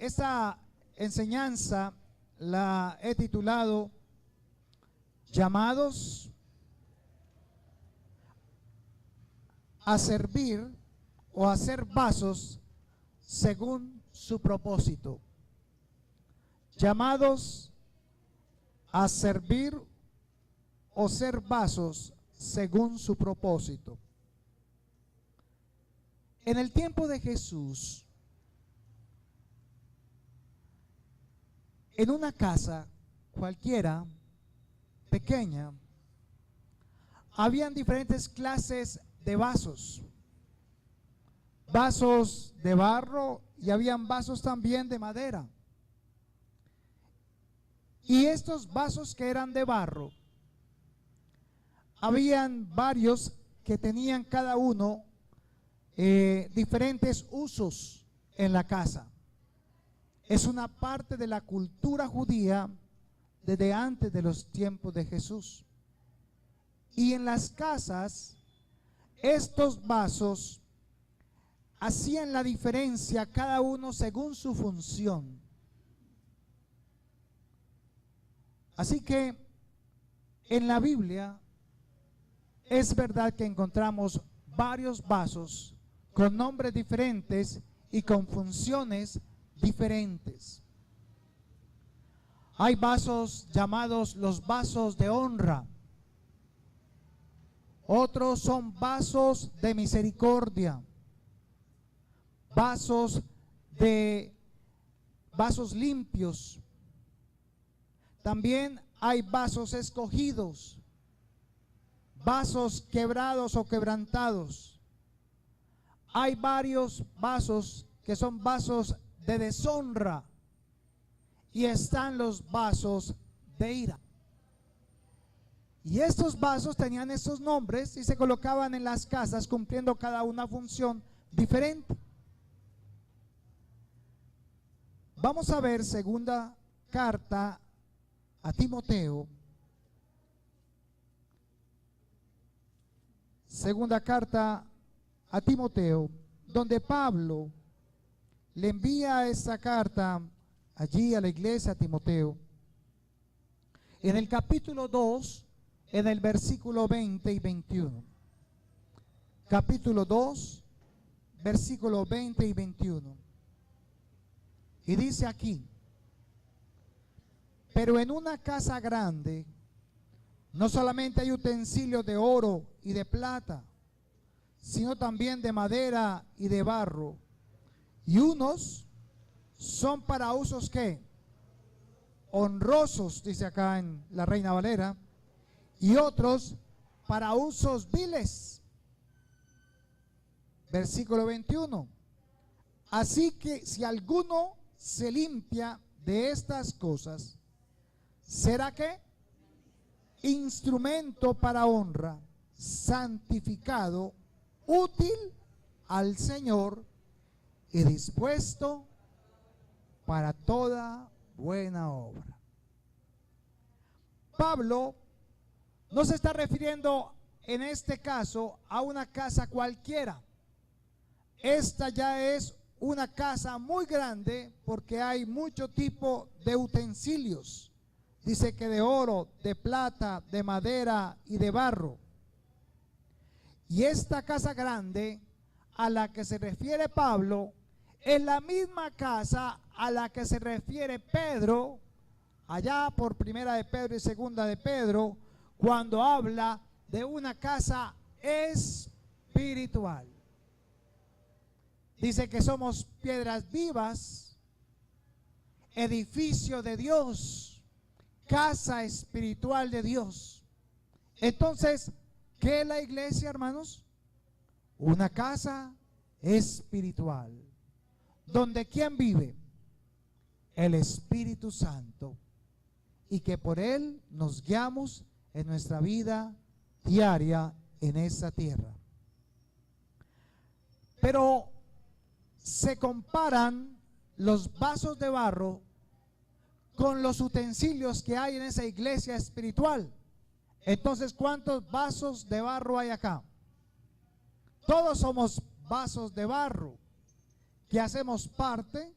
esta enseñanza la he titulado Llamados a servir o a ser vasos según su propósito. Llamados a servir o ser vasos según su propósito. En el tiempo de Jesús, en una casa cualquiera, pequeña, habían diferentes clases de vasos. Vasos de barro y habían vasos también de madera. Y estos vasos que eran de barro, habían varios que tenían cada uno diferentes usos en la casa. Es una parte de la cultura judía desde antes de los tiempos de Jesús. Y en las casas, estos vasos hacían la diferencia cada uno según su función. Así que en la Biblia es verdad que encontramos varios vasos con nombres diferentes y con funciones diferentes. Hay vasos llamados los vasos de honra. Otros son vasos de misericordia. Vasos limpios. También hay vasos escogidos, vasos quebrados o quebrantados. Hay varios vasos que son vasos de deshonra y están los vasos de ira. Y estos vasos tenían esos nombres y se colocaban en las casas cumpliendo cada una función diferente. Vamos a ver segunda carta a Timoteo, segunda carta a Timoteo, donde Pablo le envía esta carta allí a la iglesia a Timoteo. En el capítulo 2, en el versículo 20 y 21. Capítulo 2, versículo 20 y 21. Y dice aquí: pero en una casa grande no solamente hay utensilios de oro y de plata, sino también de madera y de barro. Y unos son para usos ¿qué? Honrosos, dice acá en la Reina Valera, y otros para usos viles. Versículo 21. Así que si alguno se limpia de estas cosas, ¿será qué? Instrumento para honra, santificado, útil al Señor y dispuesto para toda buena obra. Pablo no se está refiriendo en este caso a una casa cualquiera. Esta ya es una casa muy grande porque hay mucho tipo de utensilios. Dice que de oro, de plata, de madera y de barro. Y esta casa grande a la que se refiere Pablo es la misma casa a la que se refiere Pedro allá por primera de Pedro y segunda de Pedro, cuando habla de una casa espiritual. Dice que somos piedras vivas, edificio de Dios, casa espiritual de Dios. Entonces, ¿qué es la iglesia, hermanos? Una casa espiritual, donde ¿quién vive? El Espíritu Santo, y que por Él nos guiamos en nuestra vida diaria en esta tierra. Pero se comparan los vasos de barro con los utensilios que hay en esa iglesia espiritual. Entonces, ¿cuántos vasos de barro hay acá? Todos somos vasos de barro que hacemos parte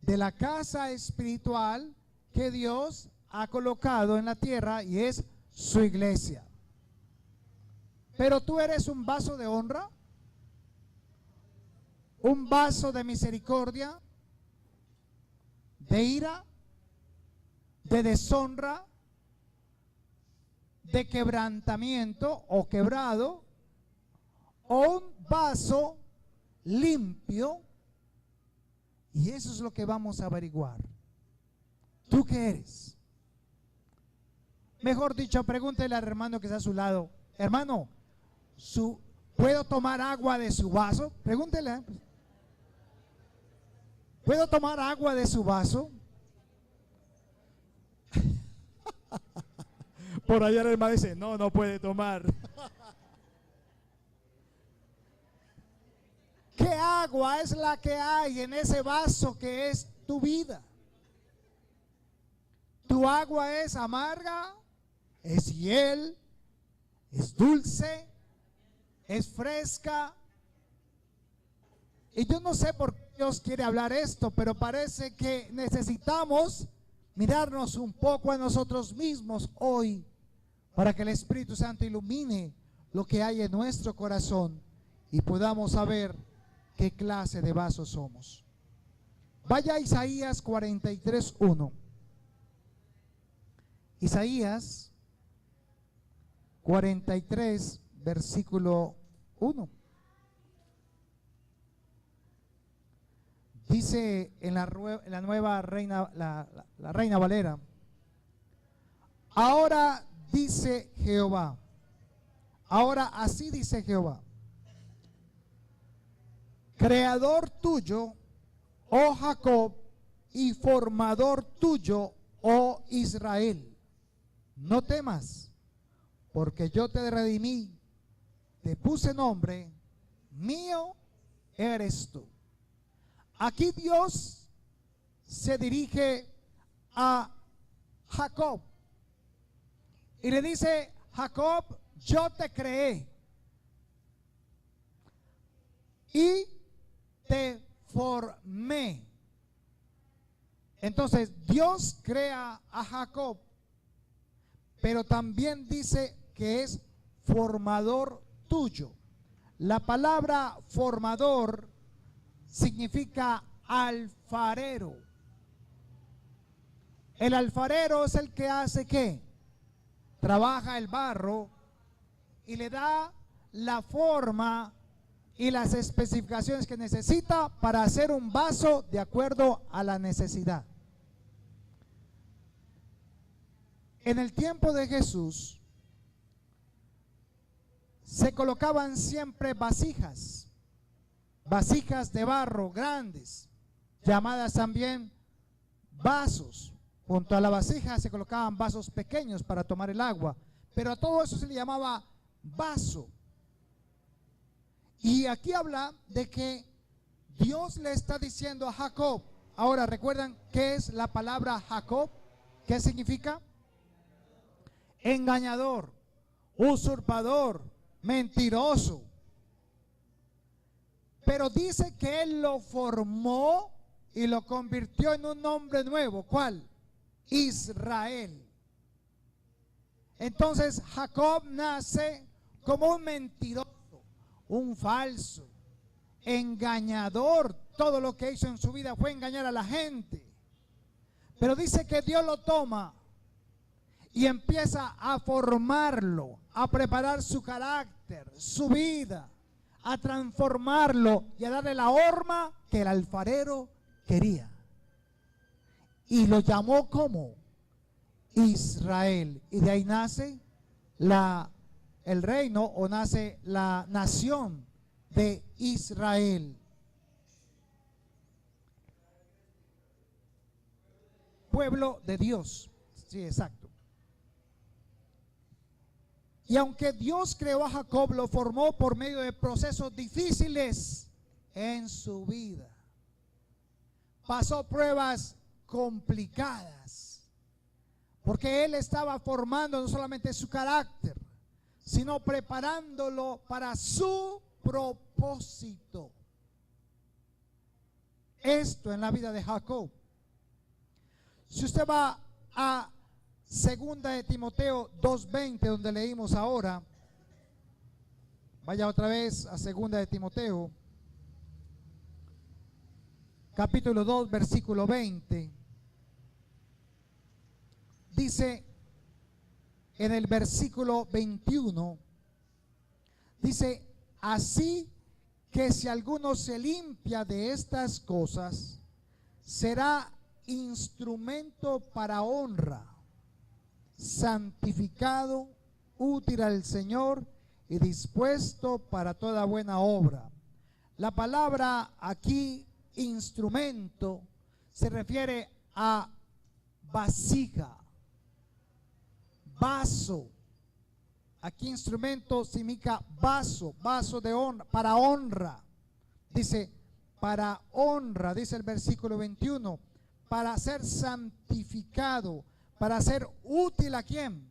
de la casa espiritual que Dios ha colocado en la tierra, y es su iglesia. Pero tú eres un vaso de honra, un vaso de misericordia, de ira, de deshonra, de quebrantamiento o quebrado, o un vaso limpio. Y eso es lo que vamos a averiguar. ¿Tú qué eres? Mejor dicho, pregúntele al hermano que está a su lado: hermano, ¿puedo tomar agua de su vaso? Pregúntele. ¿Puedo tomar agua de su vaso? Por allá el hermano dice: no, no puede tomar. ¿Qué agua es la que hay en ese vaso que es tu vida? ¿Tu agua es amarga? ¿Es hiel? ¿Es dulce? ¿Es fresca? Y yo no sé por qué Dios quiere hablar esto, pero parece que necesitamos mirarnos un poco a nosotros mismos hoy, para que el Espíritu Santo ilumine lo que hay en nuestro corazón y podamos saber qué clase de vasos somos. Vaya a Isaías 43:1. Isaías 43, versículo 1. Dice en la nueva Reina, la Reina Valera: ahora dice Jehová, ahora así dice Jehová, creador tuyo, oh Jacob, y formador tuyo, oh Israel. No temas, porque yo te redimí, te puse nombre, mío eres tú. Aquí Dios se dirige a Jacob y le dice: Jacob, yo te creé y te formé. Entonces Dios crea a Jacob, pero también dice que es formador tuyo. La palabra formador significa alfarero. El alfarero es el que hace ¿qué? Trabaja el barro y le da la forma y las especificaciones que necesita para hacer un vaso de acuerdo a la necesidad. En el tiempo de Jesús se colocaban siempre vasijas de barro grandes, llamadas también vasos. Junto a la vasija se colocaban vasos pequeños para tomar el agua, pero a todo eso se le llamaba vaso. Y aquí habla de que Dios le está diciendo a Jacob. Ahora, ¿recuerdan qué es la palabra Jacob? ¿Qué significa? Engañador, usurpador, mentiroso. Pero dice que Él lo formó y lo convirtió en un nombre nuevo. ¿Cuál? Israel. Entonces Jacob nace como un mentiroso, un falso, engañador. Todo lo que hizo en su vida fue engañar a la gente. Pero dice que Dios lo toma y empieza a formarlo, a preparar su carácter, su vida, a transformarlo y a darle la forma que el alfarero quería. Y lo llamó como Israel. Y de ahí nace el reino, o nace la nación de Israel. Pueblo de Dios. Sí, exacto. Y aunque Dios creó a Jacob, lo formó por medio de procesos difíciles en su vida. Pasó pruebas complicadas, porque Él estaba formando no solamente su carácter, sino preparándolo para su propósito. esto en la vida de Jacob. Si usted va a 2 de Timoteo 2:20, donde leímos ahora, vaya otra vez a 2 de Timoteo, capítulo 2, versículo 20. Dice en el versículo 21, dice: así que si alguno se limpia de estas cosas, será instrumento para honra, santificado, útil al Señor y dispuesto para toda buena obra. La palabra aquí, instrumento, se refiere a vasija, vaso. Aquí instrumento significa vaso, vaso de honra, para honra. Dice, para honra, dice el versículo 21, para ser santificado, para ser útil ¿a quién?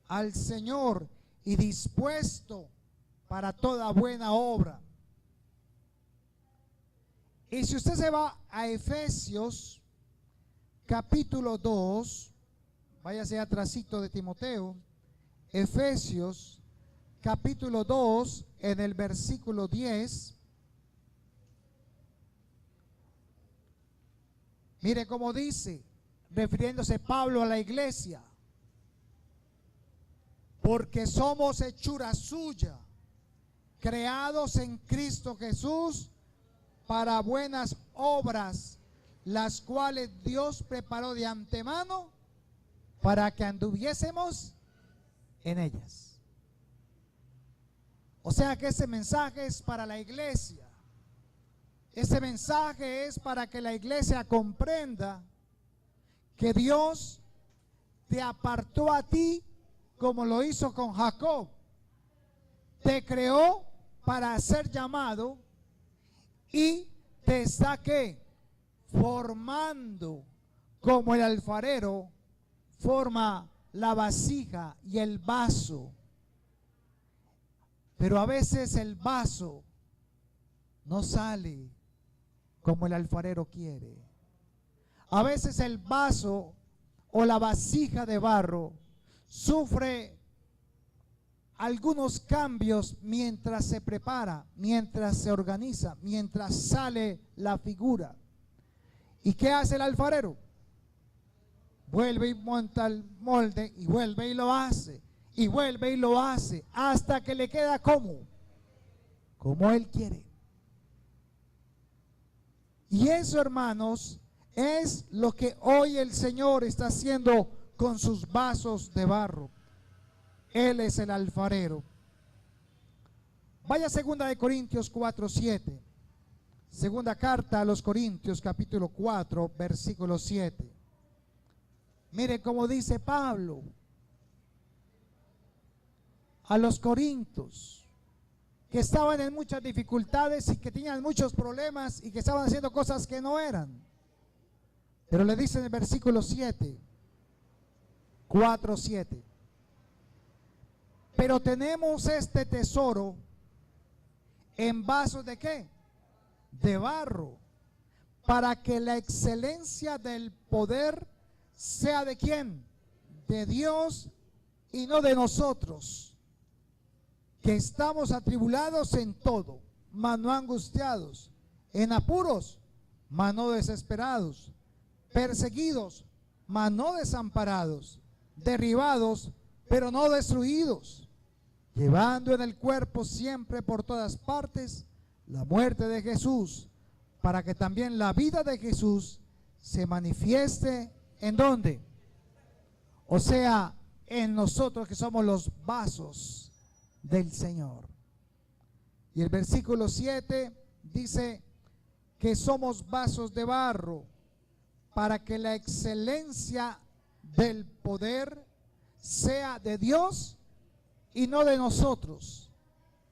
Al Señor, y dispuesto para toda buena obra. Y si usted se va a Efesios capítulo 2, váyase atrásito de Timoteo, Efesios capítulo 2 en el versículo 10. Mire cómo dice, refiriéndose Pablo a la iglesia: porque somos hechura suya, creados en Cristo Jesús para buenas obras, las cuales Dios preparó de antemano para que anduviésemos en ellas. O sea que ese mensaje es para la iglesia. Ese mensaje es para que la iglesia comprenda que Dios te apartó a ti, como lo hizo con Jacob. Te creó para ser llamado y te está ¿qué? Formando, como el alfarero forma la vasija y el vaso. Pero a veces el vaso no sale como el alfarero quiere. A veces el vaso o la vasija de barro sufre algunos cambios mientras se prepara, mientras se organiza, mientras sale la figura. ¿Y qué hace el alfarero? Vuelve y monta el molde y vuelve y lo hace, y vuelve y lo hace, hasta que le queda como él quiere. Y eso, hermanos, es lo que hoy el Señor está haciendo con sus vasos de barro. Él es el alfarero. Vaya a 2 de Corintios 4:7. Segunda carta a los Corintios, capítulo 4, versículo 7. Mire cómo dice Pablo a los corintios, que estaban en muchas dificultades y que tenían muchos problemas y que estaban haciendo cosas que no eran. Pero le dice en el versículo 7, 4:7. Pero tenemos este tesoro en vasos de ¿qué? De barro, para que la excelencia del poder sea de ¿quién? De Dios y no de nosotros, que estamos atribulados en todo, mas no angustiados, en apuros, mas no desesperados, perseguidos, mas no desamparados, derribados, pero no destruidos, llevando en el cuerpo siempre por todas partes la muerte de Jesús, para que también la vida de Jesús se manifieste ¿en dónde? O sea, en nosotros que somos los vasos del Señor. Y el versículo 7 dice que somos vasos de barro para que la excelencia del poder sea de Dios y no de nosotros.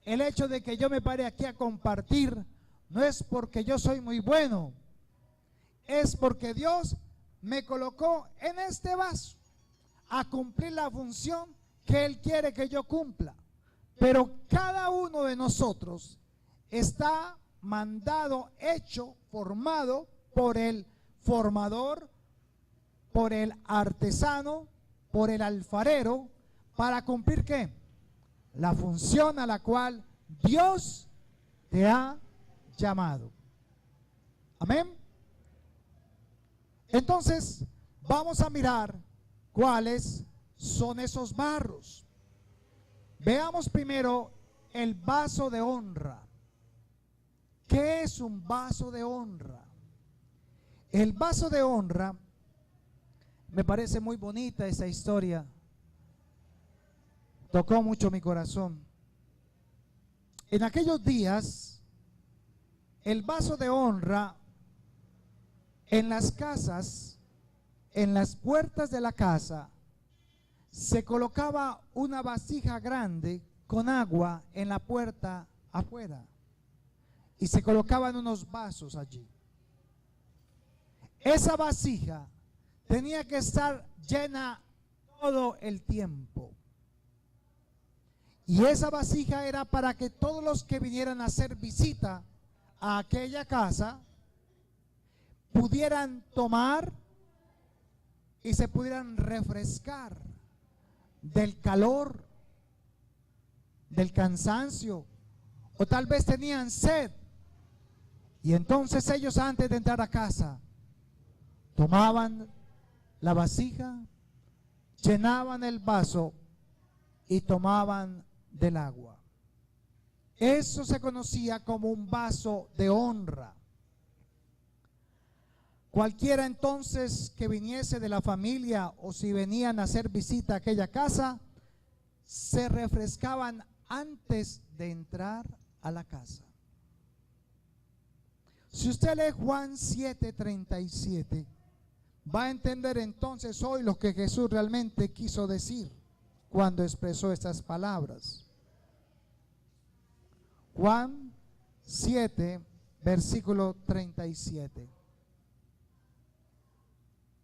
El hecho de que yo me pare aquí a compartir no es porque yo soy muy bueno, es porque Dios me colocó en este vaso a cumplir la función que Él quiere que yo cumpla. Pero cada uno de nosotros está mandado, hecho, formado por el formador, por el artesano, por el alfarero, para cumplir ¿qué? La función a la cual Dios te ha llamado. Amén. Entonces, vamos a mirar cuáles son esos barros. Veamos primero el vaso de honra. ¿Qué es un vaso de honra? El vaso de honra, me parece muy bonita esa historia. Tocó mucho mi corazón. En aquellos días, el vaso de honra en las casas, en las puertas de la casa, se colocaba una vasija grande con agua en la puerta afuera y se colocaban unos vasos allí. Esa vasija tenía que estar llena todo el tiempo. Y esa vasija era para que todos los que vinieran a hacer visita a aquella casa pudieran tomar y se pudieran refrescar del calor, del cansancio, o tal vez tenían sed. Y entonces ellos, antes de entrar a casa, tomaban la vasija, llenaban el vaso y tomaban del agua. Eso se conocía como un vaso de honra. Cualquiera entonces que viniese de la familia o si venían a hacer visita a aquella casa, se refrescaban antes de entrar a la casa. Si usted lee Juan 7:37, va a entender entonces hoy lo que Jesús realmente quiso decir cuando expresó estas palabras. Juan 7, versículo 37.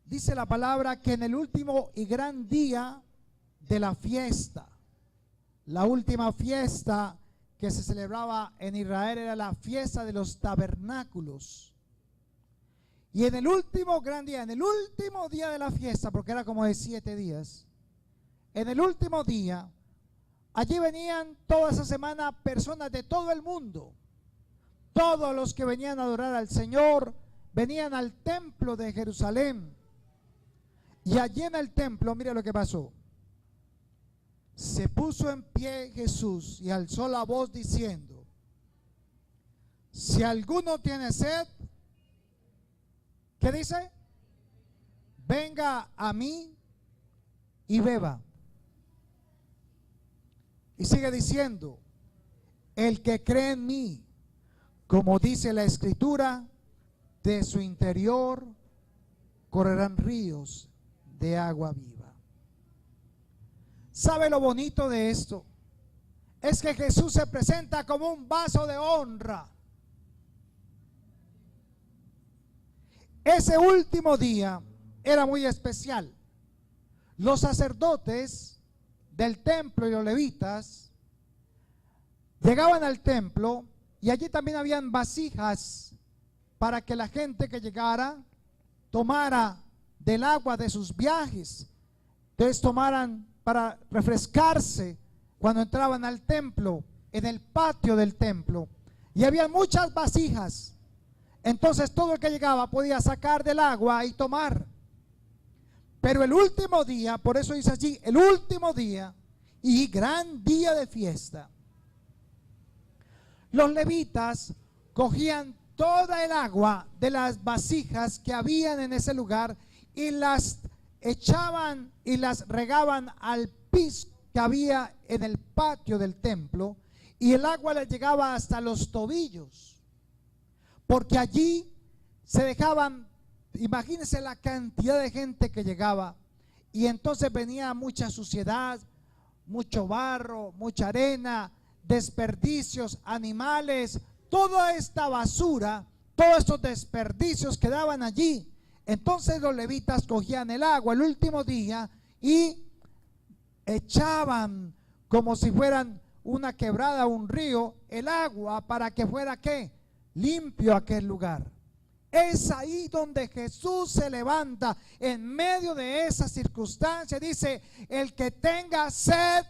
Dice la palabra que en el último y gran día de la fiesta, la última fiesta que se celebraba en Israel era la fiesta de los tabernáculos. Y en el último gran día, en el último día de la fiesta, porque era como de 7 días, en el último día, allí venían toda esa semana personas de todo el mundo. Todos los que venían a adorar al Señor venían al templo de Jerusalén. Y allí en el templo, mire lo que pasó. Se puso en pie Jesús y alzó la voz diciendo: si alguno tiene sed, ¿qué dice? Venga a mí y beba. Y sigue diciendo: el que cree en mí, como dice la Escritura, de su interior correrán ríos de agua viva. ¿Sabe lo bonito de esto? Es que Jesús se presenta como un vaso de honra. Ese último día era muy especial. Los sacerdotes del templo y los levitas llegaban al templo y allí también habían vasijas para que la gente que llegara tomara del agua de sus viajes. Entonces tomaran para refrescarse cuando entraban al templo, en el patio del templo. Y había muchas vasijas. Entonces todo el que llegaba podía sacar del agua y tomar. Pero el último día, por eso dice allí, el último día y gran día de fiesta, los levitas cogían toda el agua de las vasijas que habían en ese lugar y las echaban y las regaban al piso que había en el patio del templo, y el agua les llegaba hasta los tobillos, porque allí se dejaban, imagínense la cantidad de gente que llegaba, y entonces venía mucha suciedad, mucho barro, mucha arena, desperdicios, animales, toda esta basura, todos estos desperdicios quedaban allí. Entonces los levitas cogían el agua el último día y echaban como si fueran una quebrada, un río, el agua para que fuera ¿qué? limpio aquel lugar. Es ahí donde Jesús se levanta en medio de esa circunstancia. Dice, el que tenga sed,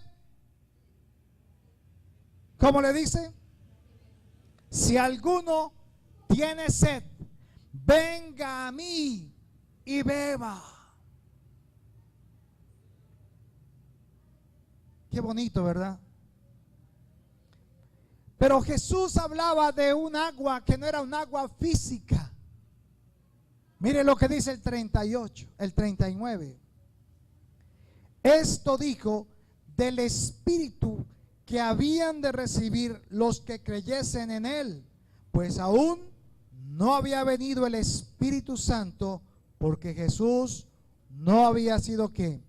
¿cómo le dice? Si alguno tiene sed, venga a mí y beba. Qué bonito, ¿verdad? Pero Jesús hablaba de un agua que no era un agua física. Mire lo que dice el 38, el 39. Esto dijo del Espíritu que habían de recibir los que creyesen en Él, pues aún no había venido el Espíritu Santo, porque Jesús no había sido ¿qué?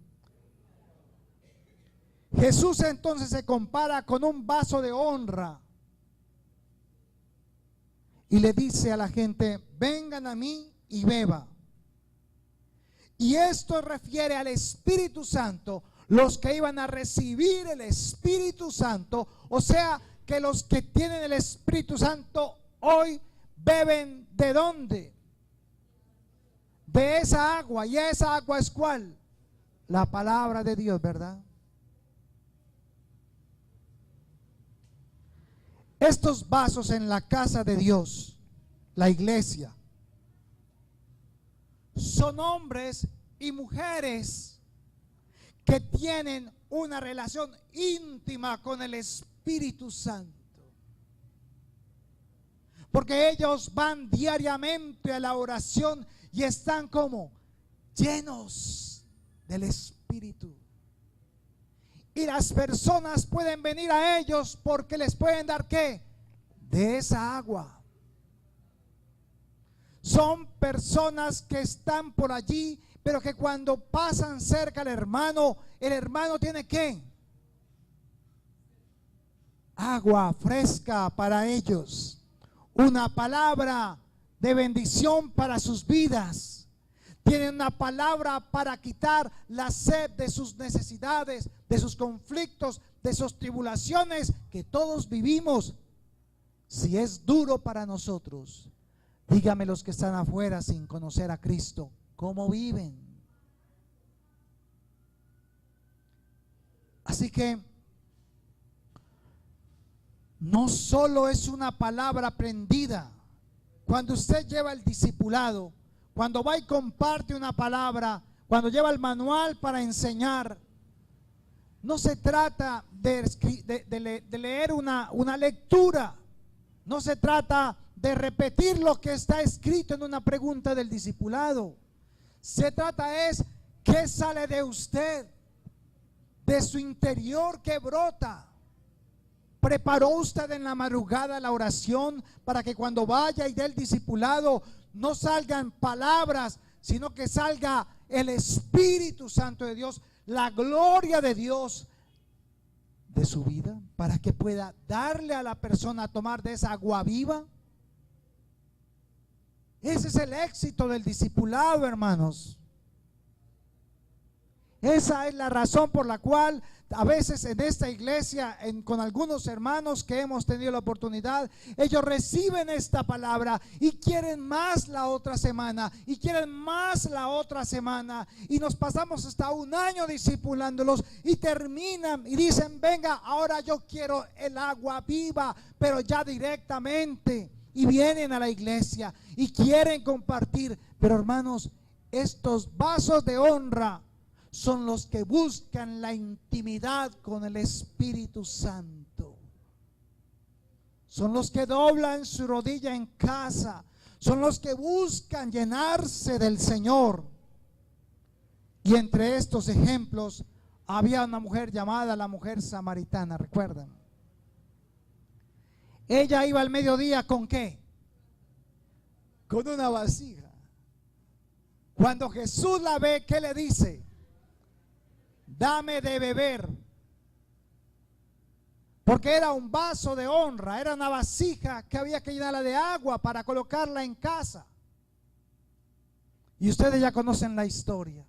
Jesús entonces se compara con un vaso de honra y le dice a la gente, vengan a mí y beba. Y esto refiere al Espíritu Santo, los que iban a recibir el Espíritu Santo, o sea que los que tienen el Espíritu Santo hoy beben ¿de dónde? De esa agua. ¿Y esa agua es cuál? La palabra de Dios, ¿verdad? Estos vasos en la casa de Dios, la iglesia, son hombres y mujeres que tienen una relación íntima con el Espíritu Santo. Porque ellos van diariamente a la oración y están como llenos del Espíritu. Y las personas pueden venir a ellos porque les pueden dar ¿qué? De esa agua. Son personas que están por allí, pero que cuando pasan cerca al hermano, el hermano tiene ¿qué? Agua fresca para ellos. Una palabra de bendición para sus vidas. Tienen una palabra para quitar la sed de sus necesidades, de sus conflictos, de sus tribulaciones que todos vivimos. Si es duro para nosotros, dígame los que están afuera sin conocer a Cristo, ¿cómo viven? Así que no solo es una palabra aprendida. Cuando usted lleva el discipulado, cuando va y comparte una palabra, cuando lleva el manual para enseñar, no se trata de leer una lectura, no se trata de repetir lo que está escrito en una pregunta del discipulado. Se trata es qué sale de usted, de su interior que brota. ¿Preparó usted en la madrugada la oración para que cuando vaya y dé el discipulado no salgan palabras, sino que salga el Espíritu Santo de Dios, la gloria de Dios de su vida, para que pueda darle a la persona a tomar de esa agua viva? Ese es el éxito del discipulado, hermanos. Esa es la razón por la cual a veces en esta iglesia, con algunos hermanos que hemos tenido la oportunidad, ellos reciben esta palabra y quieren más la otra semana, y quieren más la otra semana, y nos pasamos hasta un año discipulándolos y terminan y dicen, venga, ahora yo quiero el agua viva, pero ya directamente, y vienen a la iglesia y quieren compartir. Pero hermanos, estos vasos de honra son los que buscan la intimidad con el Espíritu Santo. Son los que doblan su rodilla en casa. Son los que buscan llenarse del Señor. Y entre estos ejemplos había una mujer llamada la mujer samaritana, ¿recuerdan? Ella iba al mediodía ¿con qué? Con una vasija. Cuando Jesús la ve, ¿qué le dice? Dame de beber. Porque era un vaso de honra, era una vasija que había que llenarla de agua para colocarla en casa. Y ustedes ya conocen la historia.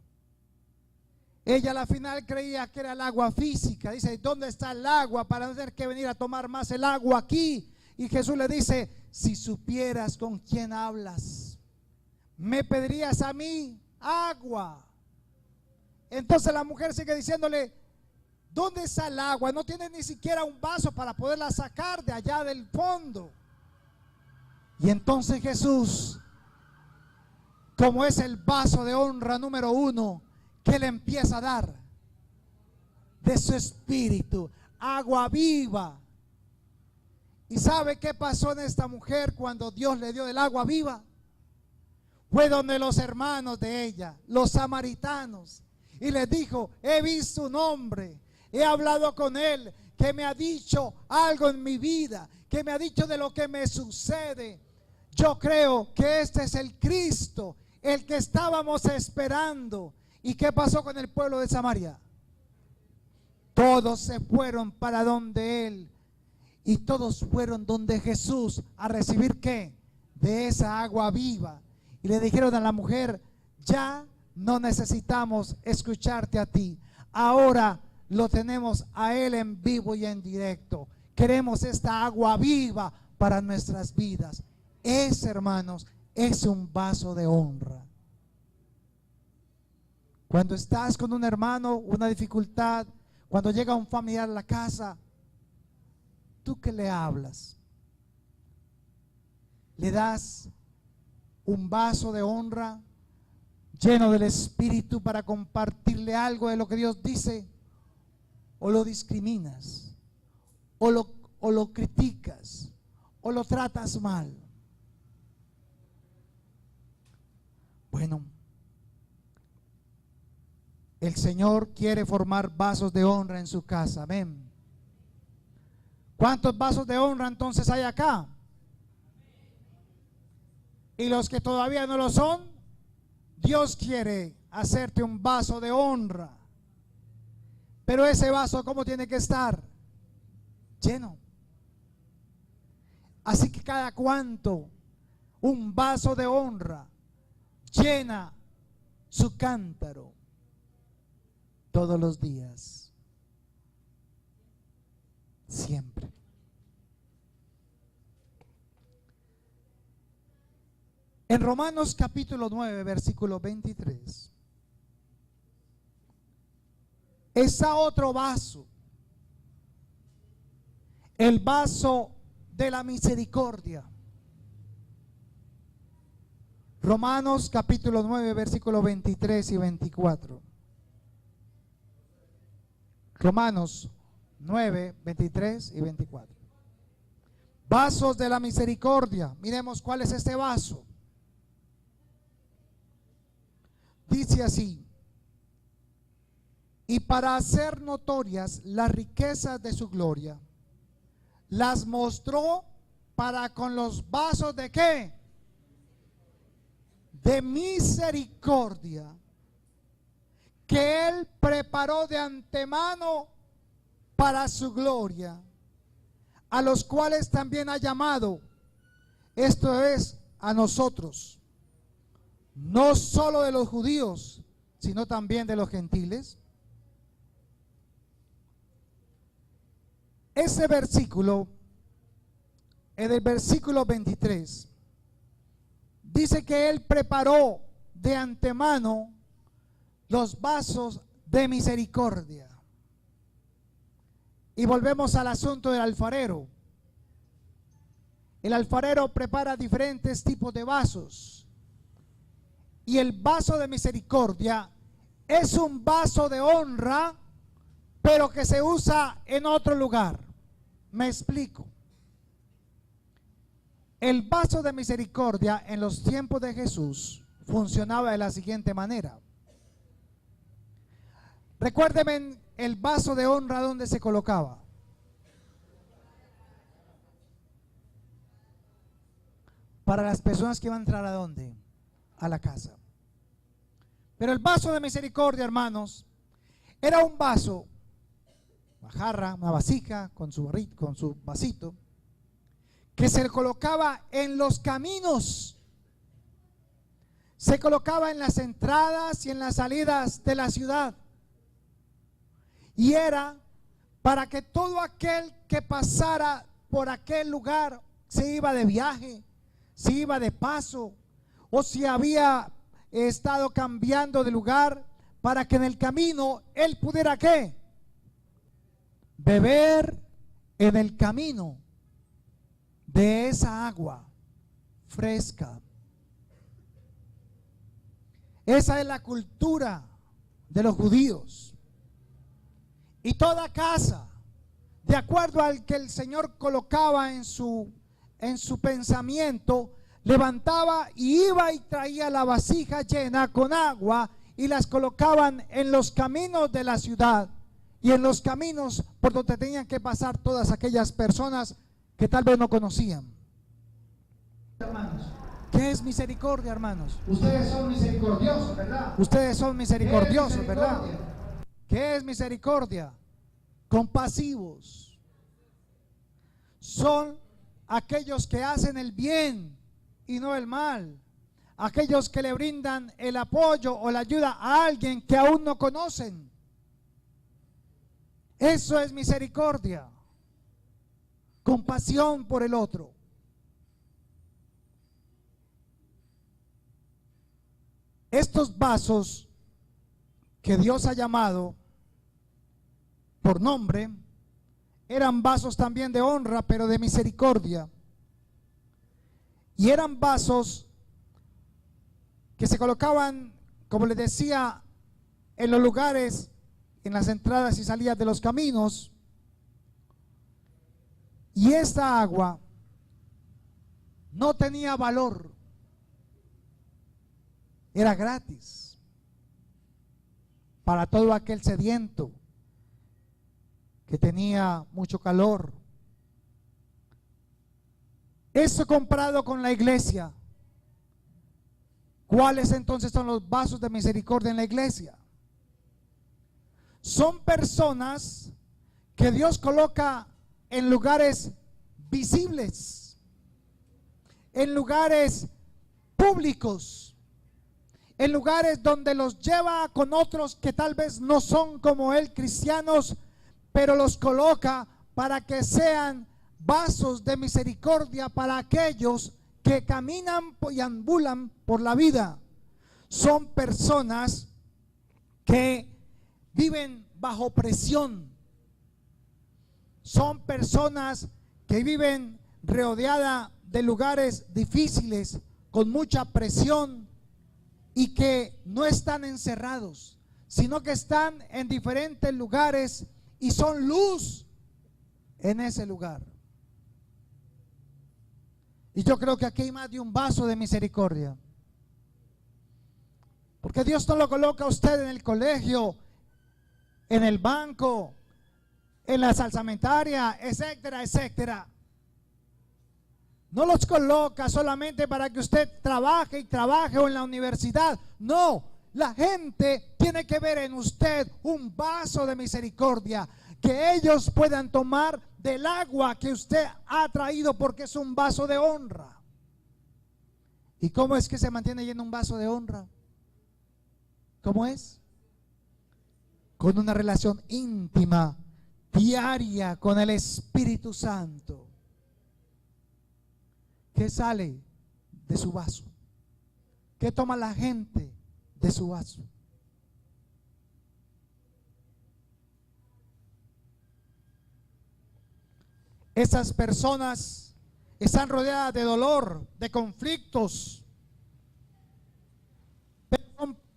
Ella a la final creía que era el agua física. Dice, ¿dónde está el agua para no tener que venir a tomar más el agua aquí? Y Jesús le dice, si supieras con quién hablas, me pedirías a mí agua. Entonces la mujer sigue diciéndole, ¿dónde está el agua? No tienes ni siquiera un vaso para poderla sacar de allá del fondo. Y entonces Jesús, como es el vaso de honra número 1, que le empieza a dar de su espíritu, agua viva. ¿Y sabe qué pasó en esta mujer cuando Dios le dio el agua viva? Fue donde los hermanos de ella, los samaritanos, y les dijo, he visto un hombre, he hablado con él, que me ha dicho algo en mi vida, que me ha dicho de lo que me sucede. Yo creo que este es el Cristo, el que estábamos esperando. ¿Y qué pasó con el pueblo de Samaria? Todos se fueron para donde él, y todos fueron donde Jesús a recibir ¿qué? De esa agua viva. Y le dijeron a la mujer, ya no necesitamos escucharte a ti, ahora lo tenemos a él en vivo y en directo. Queremos esta agua viva para nuestras vidas. Ese, hermanos, es un vaso de honra. Cuando estás con un hermano, una dificultad, cuando llega un familiar a la casa, ¿tú qué le hablas? ¿Le das un vaso de honra lleno del Espíritu para compartirle algo de lo que Dios dice? ¿O lo discriminas? ¿O lo criticas? ¿O lo tratas mal? Bueno, el Señor quiere formar vasos de honra en su casa. Amén. ¿Cuántos vasos de honra entonces hay acá? Y los que todavía no lo son, Dios quiere hacerte un vaso de honra. Pero ese vaso, ¿cómo tiene que estar? Lleno. Así que cada cuanto un vaso de honra llena su cántaro todos los días, siempre. En Romanos capítulo 9, versículo 23, está otro vaso, el vaso de la misericordia. Romanos capítulo 9, versículo 23 y 24. Romanos 9, 23 y 24. Vasos de la misericordia. Miremos cuál es este vaso. Dice así: y para hacer notorias las riquezas de su gloria, las mostró para con los vasos de ¿qué? De misericordia, que Él preparó de antemano para su gloria, a los cuales también ha llamado, esto es, a nosotros, no solo de los judíos, sino también de los gentiles. Ese versículo, en el versículo 23, dice que Él preparó de antemano los vasos de misericordia. Y volvemos al asunto del alfarero. El alfarero prepara diferentes tipos de vasos. Y el vaso de misericordia es un vaso de honra, pero que se usa en otro lugar. Me explico. El vaso de misericordia en los tiempos de Jesús funcionaba de la siguiente manera. Recuérdenme el vaso de honra, ¿dónde se colocaba? Para las personas que iban a entrar, ¿a dónde? A la casa. Pero el vaso de misericordia, hermanos, era un vaso, una jarra, una vasija con su vasito, que se colocaba en los caminos, se colocaba en las entradas y en las salidas de la ciudad. Y era para que todo aquel que pasara por aquel lugar si iba de viaje, si iba de paso, o si había estado cambiando de lugar, para que en el camino él pudiera ¿qué? Beber en el camino de esa agua fresca. Esa es la cultura de los judíos. Y toda casa, de acuerdo al que el Señor colocaba en su pensamiento, levantaba y iba y traía la vasija llena con agua y las colocaban en los caminos de la ciudad y en los caminos por donde tenían que pasar todas aquellas personas que tal vez no conocían. Hermanos, ¿qué es misericordia, hermanos? Ustedes son misericordiosos, ¿verdad? Ustedes son misericordiosos, ¿Qué es ¿verdad? misericordia? ¿Qué es misericordia? Compasivos. Son aquellos que hacen el bien y no el mal. Aquellos que le brindan el apoyo o la ayuda a alguien que aún no conocen. Eso es misericordia. Compasión por el otro. Estos vasos que Dios ha llamado por nombre eran vasos también de honra, pero de misericordia. Y eran vasos que se colocaban, como les decía, en los lugares, en las entradas y salidas de los caminos. Y esta agua no tenía valor, era gratis para todo aquel sediento que tenía mucho calor. Eso comparado con la iglesia. ¿Cuáles entonces son los vasos de misericordia en la iglesia? Son personas que Dios coloca en lugares visibles, en lugares públicos, en lugares donde los lleva con otros que tal vez no son como él cristianos, pero los coloca para que sean vasos de misericordia para aquellos que caminan y ambulan por la vida. Son personas que viven bajo presión. Son personas que viven rodeadas de lugares difíciles, con mucha presión, y que no están encerrados, sino que están en diferentes lugares y son luz en ese lugar. Y yo creo que aquí hay más de un vaso de misericordia. Porque Dios no lo coloca a usted en el colegio, en el banco, en la salsamentaria, etcétera, etcétera. No los coloca solamente para que usted trabaje y trabaje o en la universidad. No, la gente tiene que ver en usted un vaso de misericordia, que ellos puedan tomar del agua que usted ha traído, porque es un vaso de honra. ¿Y cómo es que se mantiene lleno un vaso de honra? ¿Cómo es? Con una relación íntima, diaria con el Espíritu Santo. ¿Qué sale de su vaso? ¿Qué toma la gente de su vaso? Esas personas están rodeadas de dolor, de conflictos,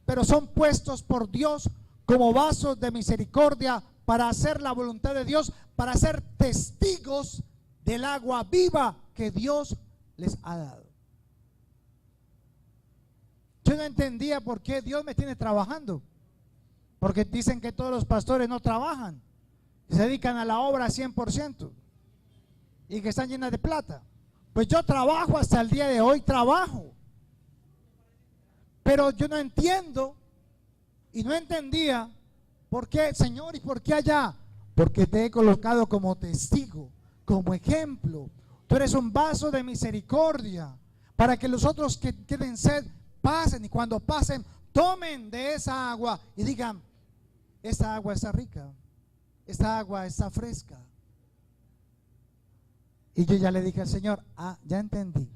pero son puestos por Dios como vasos de misericordia para hacer la voluntad de Dios, para ser testigos del agua viva que Dios les ha dado. Yo no entendía por qué Dios me tiene trabajando, porque dicen que todos los pastores no trabajan, se dedican a la obra 100% y que están llenas de plata. Pues yo trabajo hasta el día de hoy, trabajo, pero yo no entiendo y no entendía por qué, Señor, y por qué allá. Porque te he colocado como testigo, como ejemplo. Tú eres un vaso de misericordia para que los otros que queden sed pasen, y cuando pasen tomen de esa agua y digan: esta agua está rica, esta agua está fresca. Y yo ya le dije al Señor, ya entendí.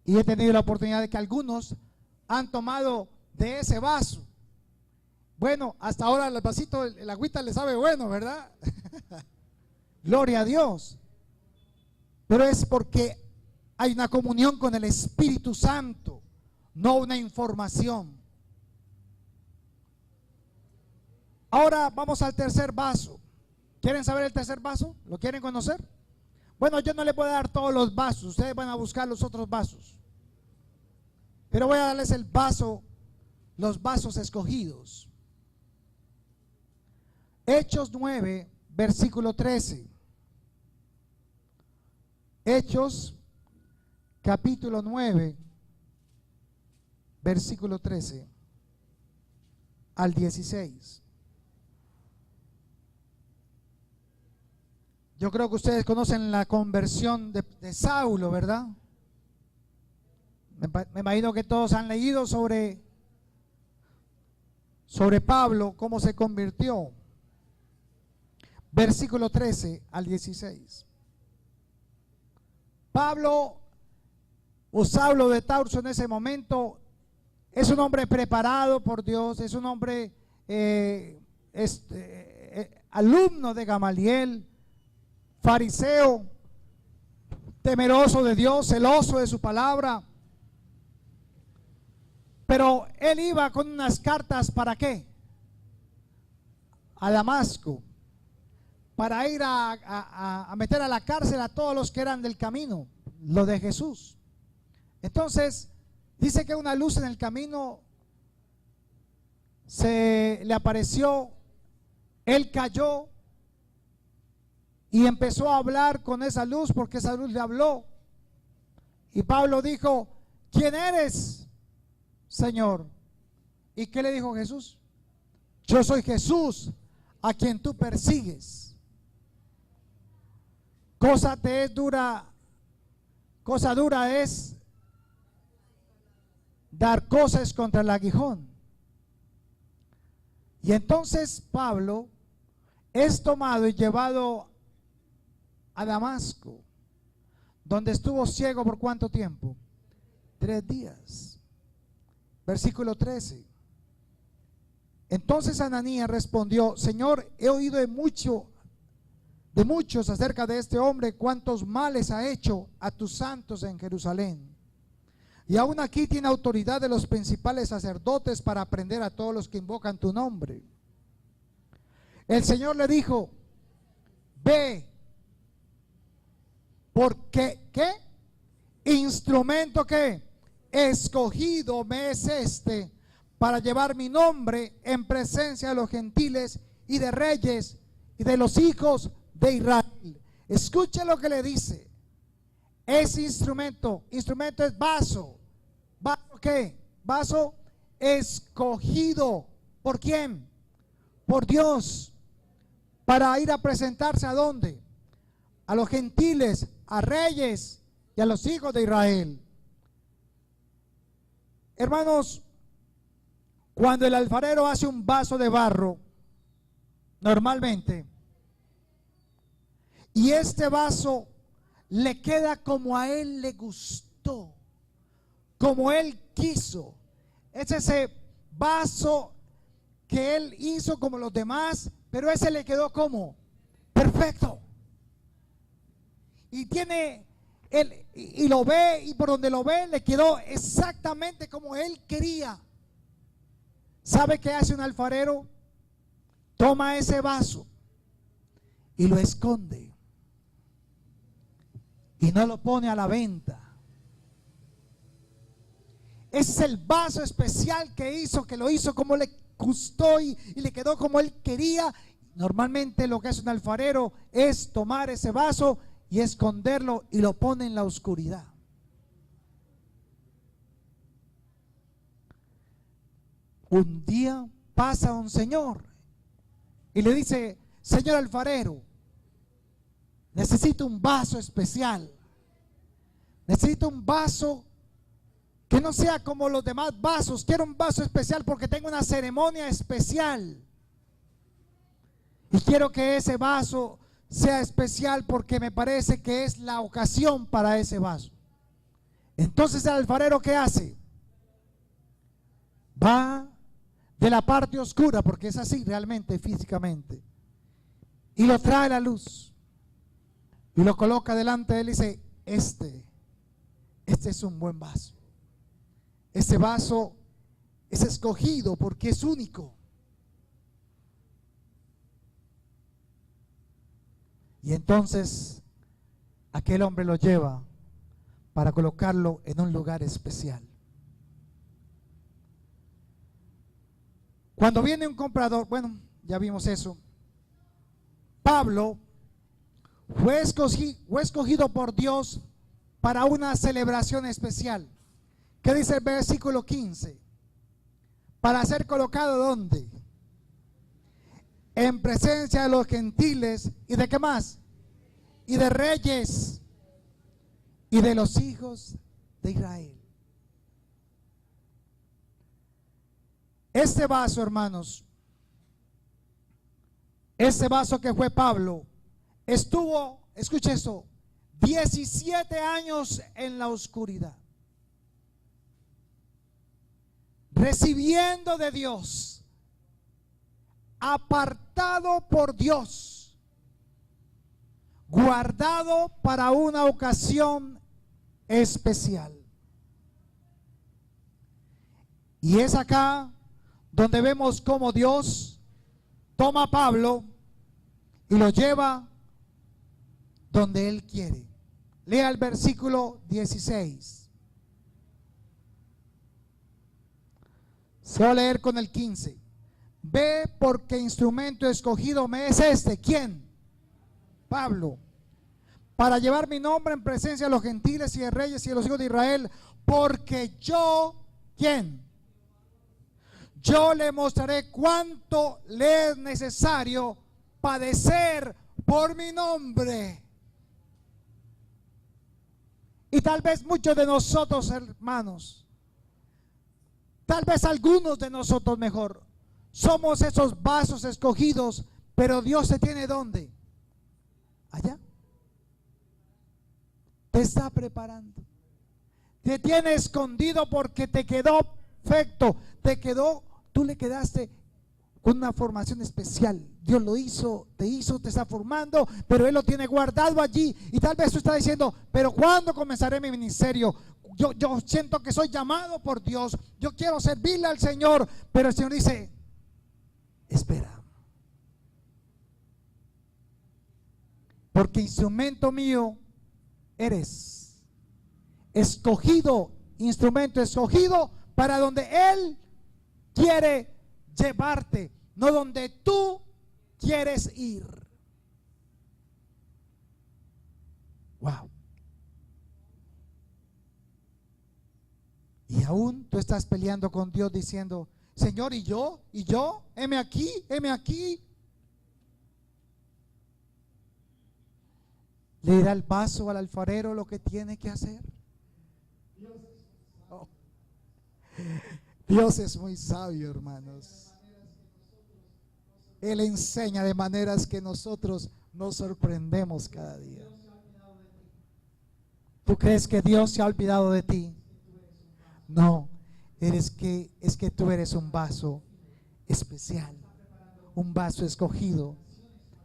Y he tenido la oportunidad de que algunos han tomado de ese vaso. Bueno, hasta ahora el vasito, el agüita le sabe bueno, ¿verdad? Gloria a Dios. Pero es porque hay una comunión con el Espíritu Santo, no una información. Ahora vamos al tercer vaso. ¿Quieren saber el tercer vaso? ¿Lo quieren conocer? Bueno, yo no les voy a dar todos los vasos, ustedes van a buscar los otros vasos. Pero voy a darles el vaso, los vasos escogidos. Hechos 9, versículo 13. Hechos, capítulo 9, versículo 13 al 16. Yo creo que ustedes conocen la conversión de Saulo, ¿verdad? Me imagino que todos han leído sobre Pablo, cómo se convirtió. Versículo 13 al 16. Pablo, o Saulo de Tarso en ese momento, es un hombre preparado por Dios, es un hombre alumno de Gamaliel, fariseo, temeroso de Dios, celoso de su palabra. Pero él iba con unas cartas, ¿para qué? A Damasco, para ir a meter a la cárcel a todos los que eran del camino, lo de Jesús. Entonces, dice que una luz en el camino se le apareció, él cayó y empezó a hablar con esa luz, porque esa luz le habló. Y Pablo dijo, ¿quién eres, Señor? ¿Y qué le dijo Jesús? Yo soy Jesús, a quien tú persigues. Cosa dura es dar cosas contra el aguijón. Y entonces Pablo es tomado y llevado a Damasco, donde estuvo ciego por ¿cuánto tiempo? 3 días. Versículo 13. Entonces Ananías respondió, Señor, he oído de muchos acerca de este hombre, cuántos males ha hecho a tus santos en Jerusalén. Y aún aquí tiene autoridad de los principales sacerdotes para prender a todos los que invocan tu nombre. El Señor le dijo, ve, porque ¿qué? Instrumento que escogido me es este para llevar mi nombre en presencia de los gentiles y de reyes y de los hijos de Israel. Escuche lo que le dice. Ese instrumento es vaso. ¿Vaso qué? Vaso escogido. ¿Por quién? Por Dios. Para ir a presentarse ¿a dónde? A los gentiles, a reyes y a los hijos de Israel. Hermanos, cuando el alfarero hace un vaso de barro, normalmente, y este vaso le queda como a él le gustó, como él quiso, es ese vaso que él hizo como los demás, pero ese le quedó como perfecto. Y tiene él, y lo ve, y por donde lo ve le quedó exactamente como él quería. ¿Sabe qué hace un alfarero? Toma ese vaso y lo esconde y no lo pone a la venta. Ese es el vaso especial que hizo, que lo hizo como le gustó y le quedó como él quería. Normalmente lo que hace un alfarero es tomar ese vaso y esconderlo y lo pone en la oscuridad. Un día pasa un señor y le dice, señor alfarero, necesito un vaso especial. Necesito un vaso que no sea como los demás vasos. Quiero un vaso especial porque tengo una ceremonia especial. Y quiero que ese vaso sea especial porque me parece que es la ocasión para ese vaso. Entonces el alfarero, ¿qué hace? Va de la parte oscura, porque es así realmente, físicamente, y lo trae a la luz y lo coloca delante de él y dice: este es un buen vaso. Este vaso es escogido porque es único. Y entonces aquel hombre lo lleva para colocarlo en un lugar especial. Cuando viene un comprador, bueno, ya vimos eso. Pablo fue escogido por Dios para una celebración especial. ¿Qué dice el versículo 15? Para ser colocado ¿dónde? En presencia de los gentiles. ¿Y de qué más? Y de reyes y de los hijos de Israel. Este vaso, hermanos, este vaso que fue Pablo, estuvo, escuche eso, 17 años en la oscuridad, recibiendo de Dios, apartado por Dios, guardado para una ocasión especial. Y es acá donde vemos cómo Dios toma a Pablo y lo lleva donde Él quiere. Lea el versículo 16. Se va a leer con el 15. Ve, porque instrumento escogido me es este. ¿Quién? Pablo. Para llevar mi nombre en presencia de los gentiles y de reyes y de los hijos de Israel. Porque yo, ¿quién? Yo le mostraré cuánto le es necesario padecer por mi nombre. Y tal vez muchos de nosotros, hermanos, tal vez algunos de nosotros mejor, somos esos vasos escogidos, pero Dios te tiene ¿dónde? Allá. Te está preparando. Te tiene escondido porque te quedó perfecto, tú le quedaste con una formación especial. Dios lo hizo, te está formando, pero Él lo tiene guardado allí. Y tal vez tú estás diciendo: pero ¿cuándo comenzaré mi ministerio? Yo siento que soy llamado por Dios, yo quiero servirle al Señor. Pero el Señor dice: espera, porque instrumento mío eres, escogido, instrumento escogido para donde Él quiere llevarte, no donde tú quieres ir. Wow. Y aún tú estás peleando con Dios diciendo: Señor, ¿y yo? Heme aquí, heme aquí. ¿Le da el vaso al alfarero lo que tiene que hacer? Oh. Dios es muy sabio, hermanos. Él enseña de maneras que nosotros nos sorprendemos cada día. ¿Tú crees que Dios se ha olvidado de ti? No, es que tú eres un vaso especial, un vaso escogido,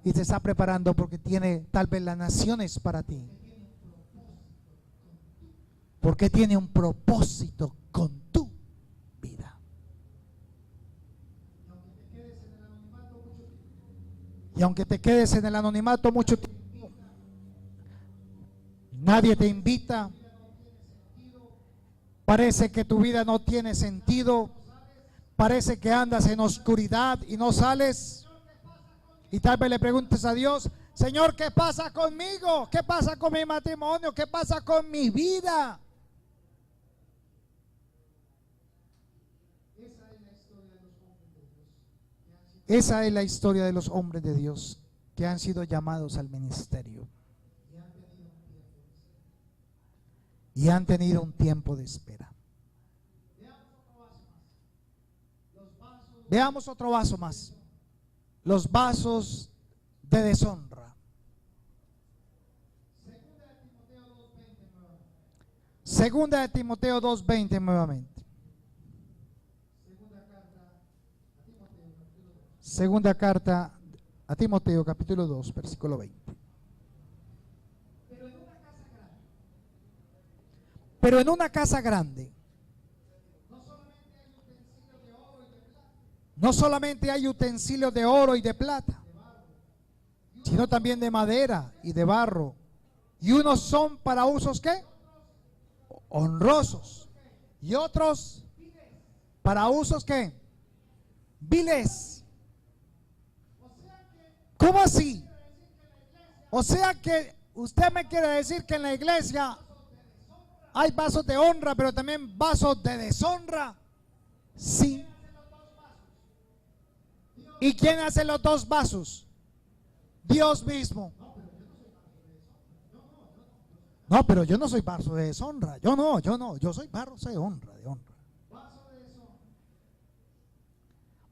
y te está preparando porque tiene tal vez las naciones para ti, porque tiene un propósito con tu vida. Y aunque te quedes en el anonimato mucho tiempo, nadie te invita, parece que tu vida no tiene sentido, parece que andas en oscuridad y no sales, y tal vez le preguntes a Dios: Señor, ¿qué pasa conmigo? ¿Qué pasa con mi matrimonio? ¿Qué pasa con mi vida? Esa es la historia de los hombres de Dios que han sido llamados al ministerio y han tenido un tiempo de espera. Veamos otro vaso más. Los vasos de deshonra. Segunda de Timoteo 2:20 nuevamente. Segunda carta a Timoteo capítulo 2 versículo 20. Pero en una casa grande no solamente hay utensilios de oro y de plata, sino también de madera y de barro. Y unos son para usos ¿qué? Honrosos. Y otros para usos ¿qué? Viles. ¿Cómo así? O sea que usted me quiere decir que en la iglesia hay vasos de honra, pero también vasos de deshonra. Sí. ¿Y quién hace los dos vasos? Dios mismo. No, pero yo no soy vaso de deshonra. Yo no, yo soy vaso de honra, de honra.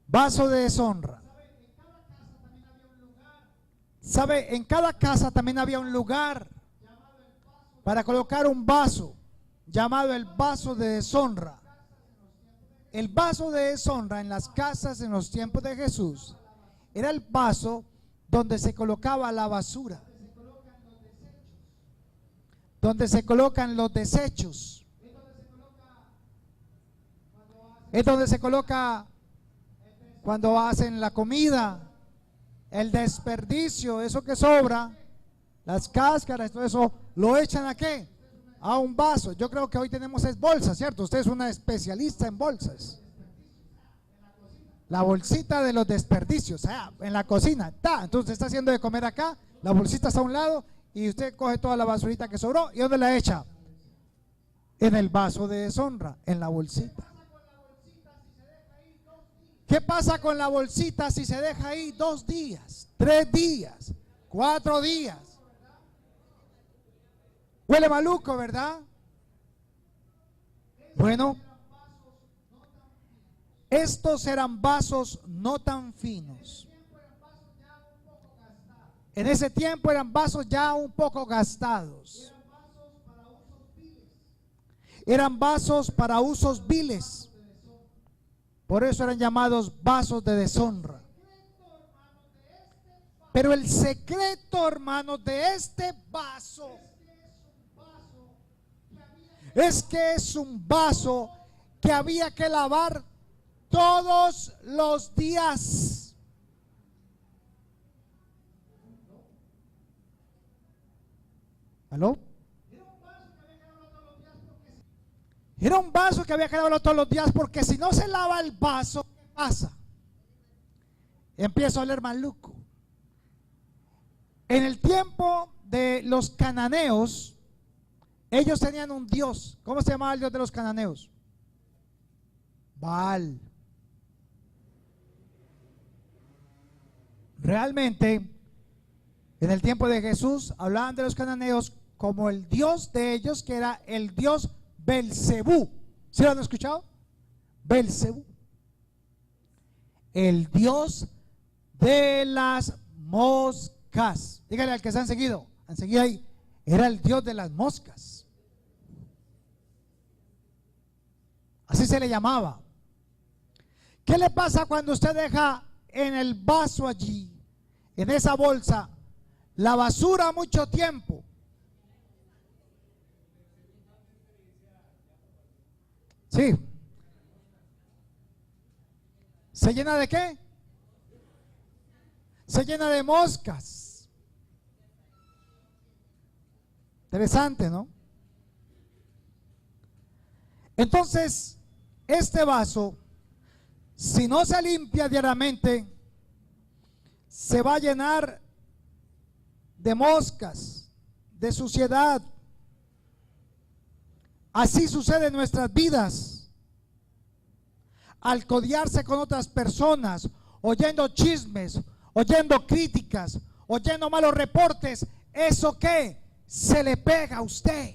Vaso de deshonra. ¿Sabe? En cada casa también había un lugar para colocar un vaso llamado el vaso de deshonra. El vaso de deshonra en las casas en los tiempos de Jesús era el vaso donde se colocaba la basura, donde se colocan los desechos, es donde se coloca cuando hacen la comida, el desperdicio, eso que sobra, las cáscaras, todo eso, lo echan ¿a qué? A un vaso. Yo creo que hoy tenemos es bolsa, ¿cierto? Usted es una especialista en bolsas. La bolsita de los desperdicios, en la cocina, entonces está haciendo de comer acá, la bolsita está a un lado y usted coge toda la basurita que sobró y ¿dónde la echa? En el vaso de deshonra, en la bolsita. ¿Qué pasa con la bolsita si se deja ahí 2 días, 3 días, 4 días? Huele maluco, ¿verdad? Bueno, estos eran vasos no tan finos. En ese tiempo eran vasos ya un poco gastados. Eran vasos para usos viles. Por eso eran llamados vasos de deshonra. Pero el secreto, hermanos, de este vaso es que es un vaso que había que lavar todos los días. ¿Aló? Era un vaso que había que lavarlo todos los días, porque si no se lava el vaso, ¿qué pasa? Empieza a oler maluco. En el tiempo de los cananeos, ellos tenían un dios. ¿Cómo se llamaba el dios de los cananeos? Baal. Realmente, en el tiempo de Jesús, hablaban de los cananeos como el dios de ellos, que era el dios Belcebú. ¿Sí lo han escuchado? Belcebú. El dios de las moscas. Dígale al que se han seguido ahí. Era el dios de las moscas. Así se le llamaba. ¿Qué le pasa cuando usted deja en el vaso allí, en esa bolsa, la basura mucho tiempo? Sí. ¿Se llena de qué? Se llena de moscas. Interesante, ¿no? Entonces, este vaso, si no se limpia diariamente, se va a llenar de moscas, de suciedad. Así sucede en nuestras vidas. Al codearse con otras personas, oyendo chismes, oyendo críticas, oyendo malos reportes, ¿eso qué? Se le pega a usted.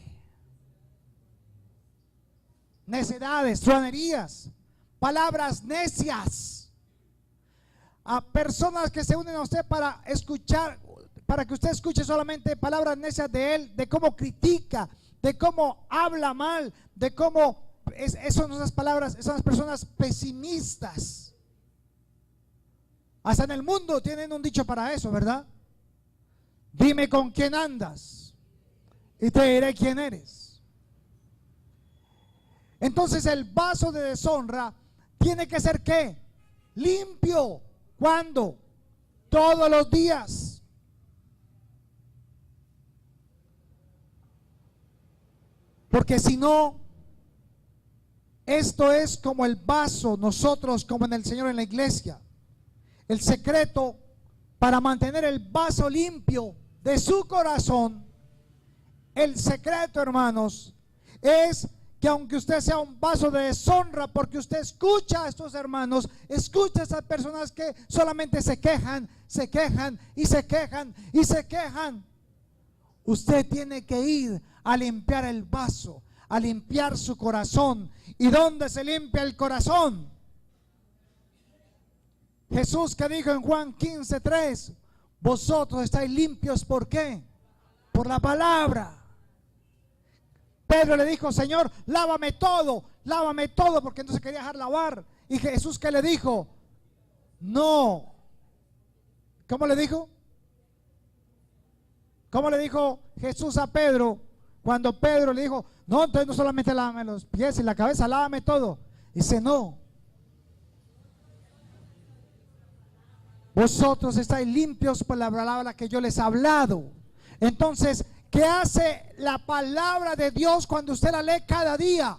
Necedades, truanerías, palabras necias. a personas que se unen a usted para escuchar, para que usted escuche solamente palabras necias de él, de cómo critica, de cómo habla mal, de cómo son esas palabras, son las personas pesimistas. Hasta en el mundo tienen un dicho para eso, ¿verdad? Dime con quién andas y te diré quién eres. Entonces el vaso de deshonra tiene que ser ¿qué? Limpio. ¿Cuándo? Todos los días. Porque si no, esto es como el vaso, nosotros como en el Señor en la iglesia. El secreto para mantener el vaso limpio de su corazón, el secreto, hermanos, es que aunque usted sea un vaso de deshonra, porque usted escucha a estos hermanos, escucha a esas personas que solamente se quejan, se quejan y se quejan y se quejan, usted tiene que ir a limpiar el vaso, a limpiar su corazón. ¿Y dónde se limpia el corazón? Jesús que dijo en Juan 15:3, vosotros estáis limpios, ¿por qué? Por la palabra. Pedro le dijo, Señor, lávame todo, porque no se quería dejar lavar. Y Jesús, ¿qué le dijo? No. ¿Cómo le dijo? ¿Cómo le dijo Jesús a Pedro? Cuando Pedro le dijo, no, entonces no solamente lávame los pies y la cabeza, lávame todo. Dice, no. Vosotros estáis limpios por la palabra que yo les he hablado. Entonces, ¿qué hace la palabra de Dios cuando usted la lee cada día?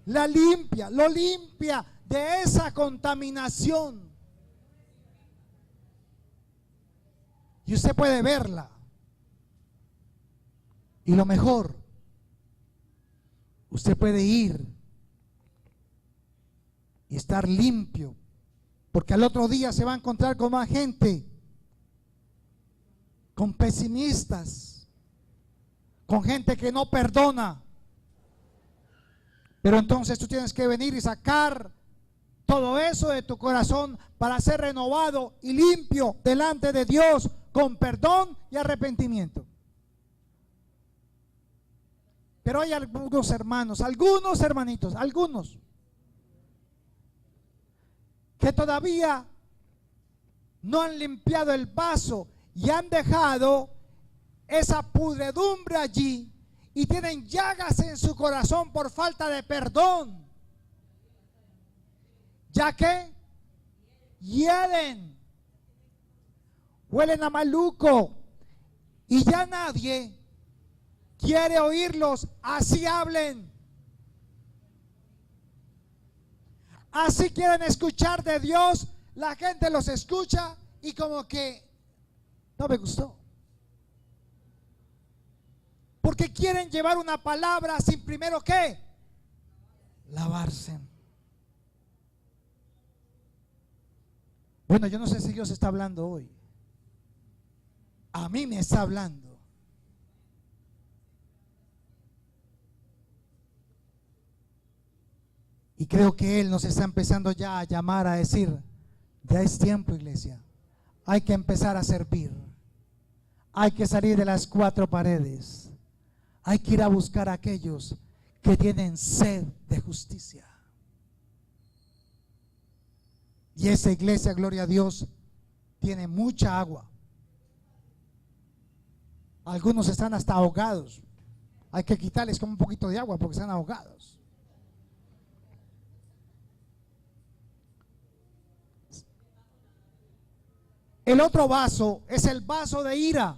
La limpia, lo limpia de esa contaminación. Y usted puede verla. Y lo mejor, usted puede ir y estar limpio, porque al otro día se va a encontrar con más gente, con pesimistas, con gente que no perdona. Pero entonces tú tienes que venir y sacar todo eso de tu corazón para ser renovado y limpio delante de Dios con perdón y arrepentimiento. Pero hay algunos hermanos, algunos hermanitos, algunos que todavía no han limpiado el vaso y han dejado esa pudredumbre allí y tienen llagas en su corazón por falta de perdón, ya que hieden, huelen a maluco y ya nadie quiere oírlos, así hablen, así quieren escuchar de Dios. La gente los escucha y como que no me gustó, porque quieren llevar una palabra sin primero ¿qué? Lavarse. Bueno, yo no sé si Dios está hablando hoy. A mí me está hablando. Y creo que Él nos está empezando ya a llamar a decir, ya es tiempo, iglesia. Hay que empezar a servir. Hay que salir de las cuatro paredes. Hay que ir a buscar a aquellos que tienen sed de justicia. Y esa iglesia, gloria a Dios, tiene mucha agua. Algunos están hasta ahogados. Hay que quitarles como un poquito de agua porque están ahogados. El otro vaso es el vaso de ira.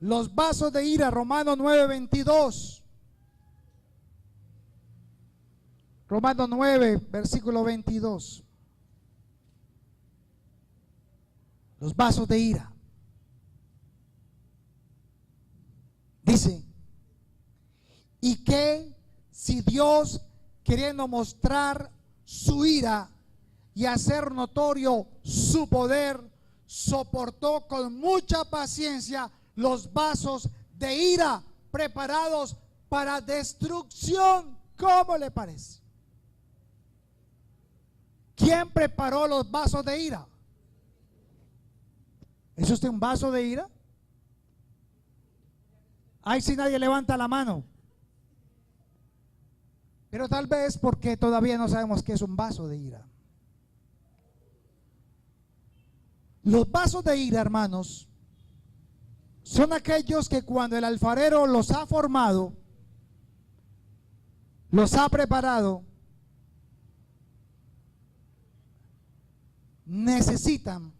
Los vasos de ira, Romanos 9:22. Romanos 9, versículo 22. Los vasos de ira. Dice, y que si Dios, queriendo mostrar su ira y hacer notorio su poder, soportó con mucha paciencia los vasos de ira preparados para destrucción. ¿Cómo le parece? ¿Quién preparó los vasos de ira? ¿Es usted un vaso de ira? Ay, si nadie levanta la mano. Pero tal vez porque todavía no sabemos qué es un vaso de ira. Los vasos de ira, hermanos, son aquellos que cuando el alfarero los ha formado, los ha preparado, necesitan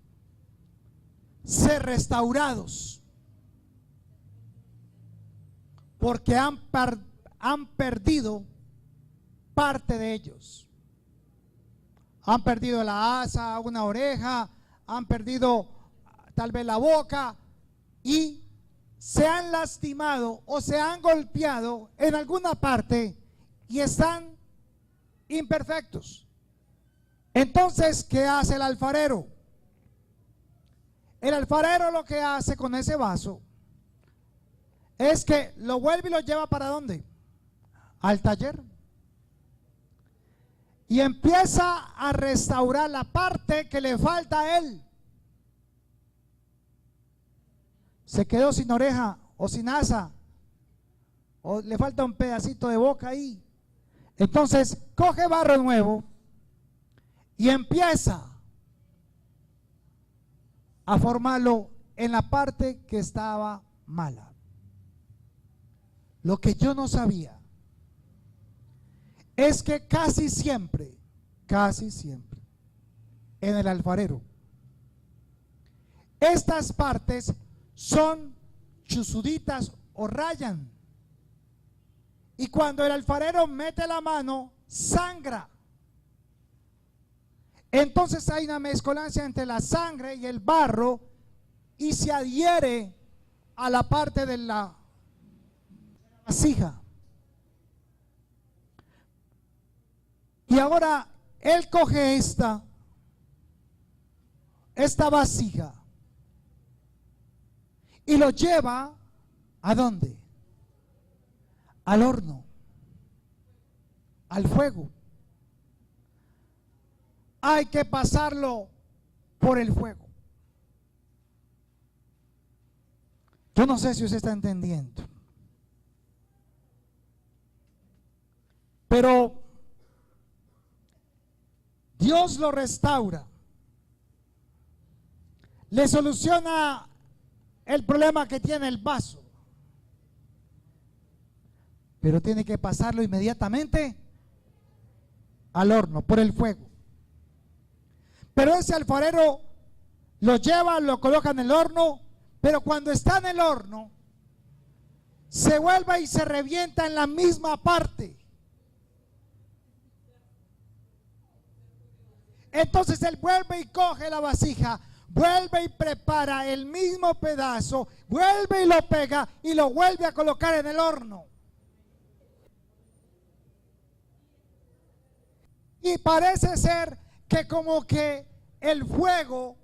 ser restaurados porque han perdido parte de ellos. Han perdido la asa, una oreja, han perdido tal vez la boca y se han lastimado o se han golpeado en alguna parte y están imperfectos. Entonces, ¿qué hace el alfarero? El alfarero lo que hace con ese vaso es que lo vuelve y lo lleva ¿para dónde? Al taller. Y empieza a restaurar la parte que le falta a él. Se quedó sin oreja o sin asa, o le falta un pedacito de boca ahí. Entonces coge barro nuevo y empieza a formarlo en la parte que estaba mala. Lo que yo no sabía es que casi siempre, en el alfarero, estas partes son chusuditas o rayan. Y cuando el alfarero mete la mano, sangra. Entonces hay una mezcolancia entre la sangre y el barro y se adhiere a la parte de la vasija. Y ahora él coge esta vasija y lo lleva ¿a dónde? Al horno, al fuego. Hay que pasarlo por el fuego. Yo no sé si usted está entendiendo, pero Dios lo restaura, le soluciona el problema que tiene el vaso, pero tiene que pasarlo inmediatamente al horno, por el fuego. Pero ese alfarero lo lleva, lo coloca en el horno, pero cuando está en el horno, se vuelve y se revienta en la misma parte. Entonces él vuelve y coge la vasija, vuelve y prepara el mismo pedazo, vuelve y lo pega y lo vuelve a colocar en el horno. Y parece ser que como que el fuego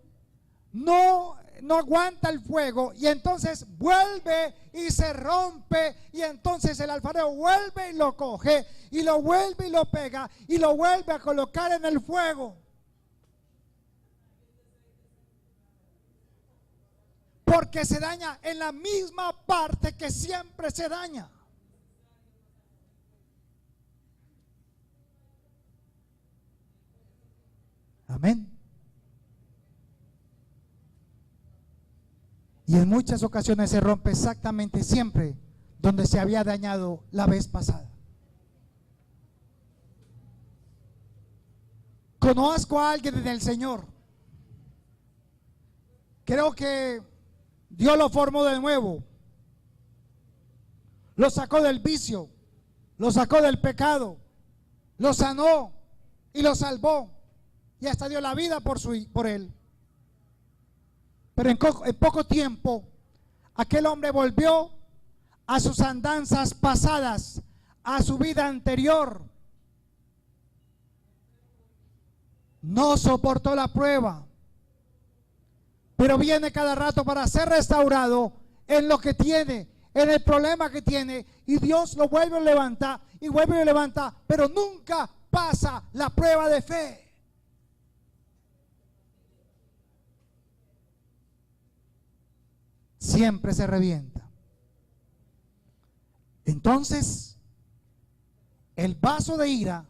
no aguanta el fuego y entonces vuelve y se rompe y entonces el alfarero vuelve y lo coge y lo vuelve y lo pega y lo vuelve a colocar en el fuego. Porque se daña en la misma parte que siempre se daña. Amén. Y en muchas ocasiones se rompe exactamente siempre donde se había dañado la vez pasada. Conozco a alguien del Señor. Creo que Dios lo formó de nuevo. Lo sacó del vicio, lo sacó del pecado, lo sanó y lo salvó. Y hasta dio la vida por él. Pero en poco tiempo, aquel hombre volvió a sus andanzas pasadas, a su vida anterior. No soportó la prueba, pero viene cada rato para ser restaurado en lo que tiene, en el problema que tiene, y Dios lo vuelve a levantar y vuelve a levantar, pero nunca pasa la prueba de fe. siempre se revienta. Entonces, el vaso de ira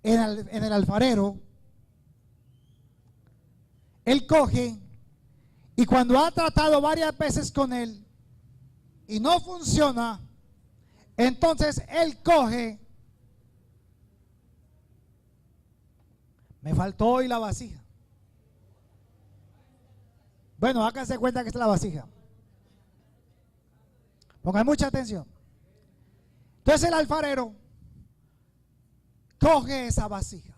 en el alfarero, él coge, y cuando ha tratado varias veces con él y no funciona, entonces él coge. Me faltó hoy la vasija. Bueno, háganse cuenta que es la vasija. Pongan mucha atención. Entonces el alfarero coge esa vasija.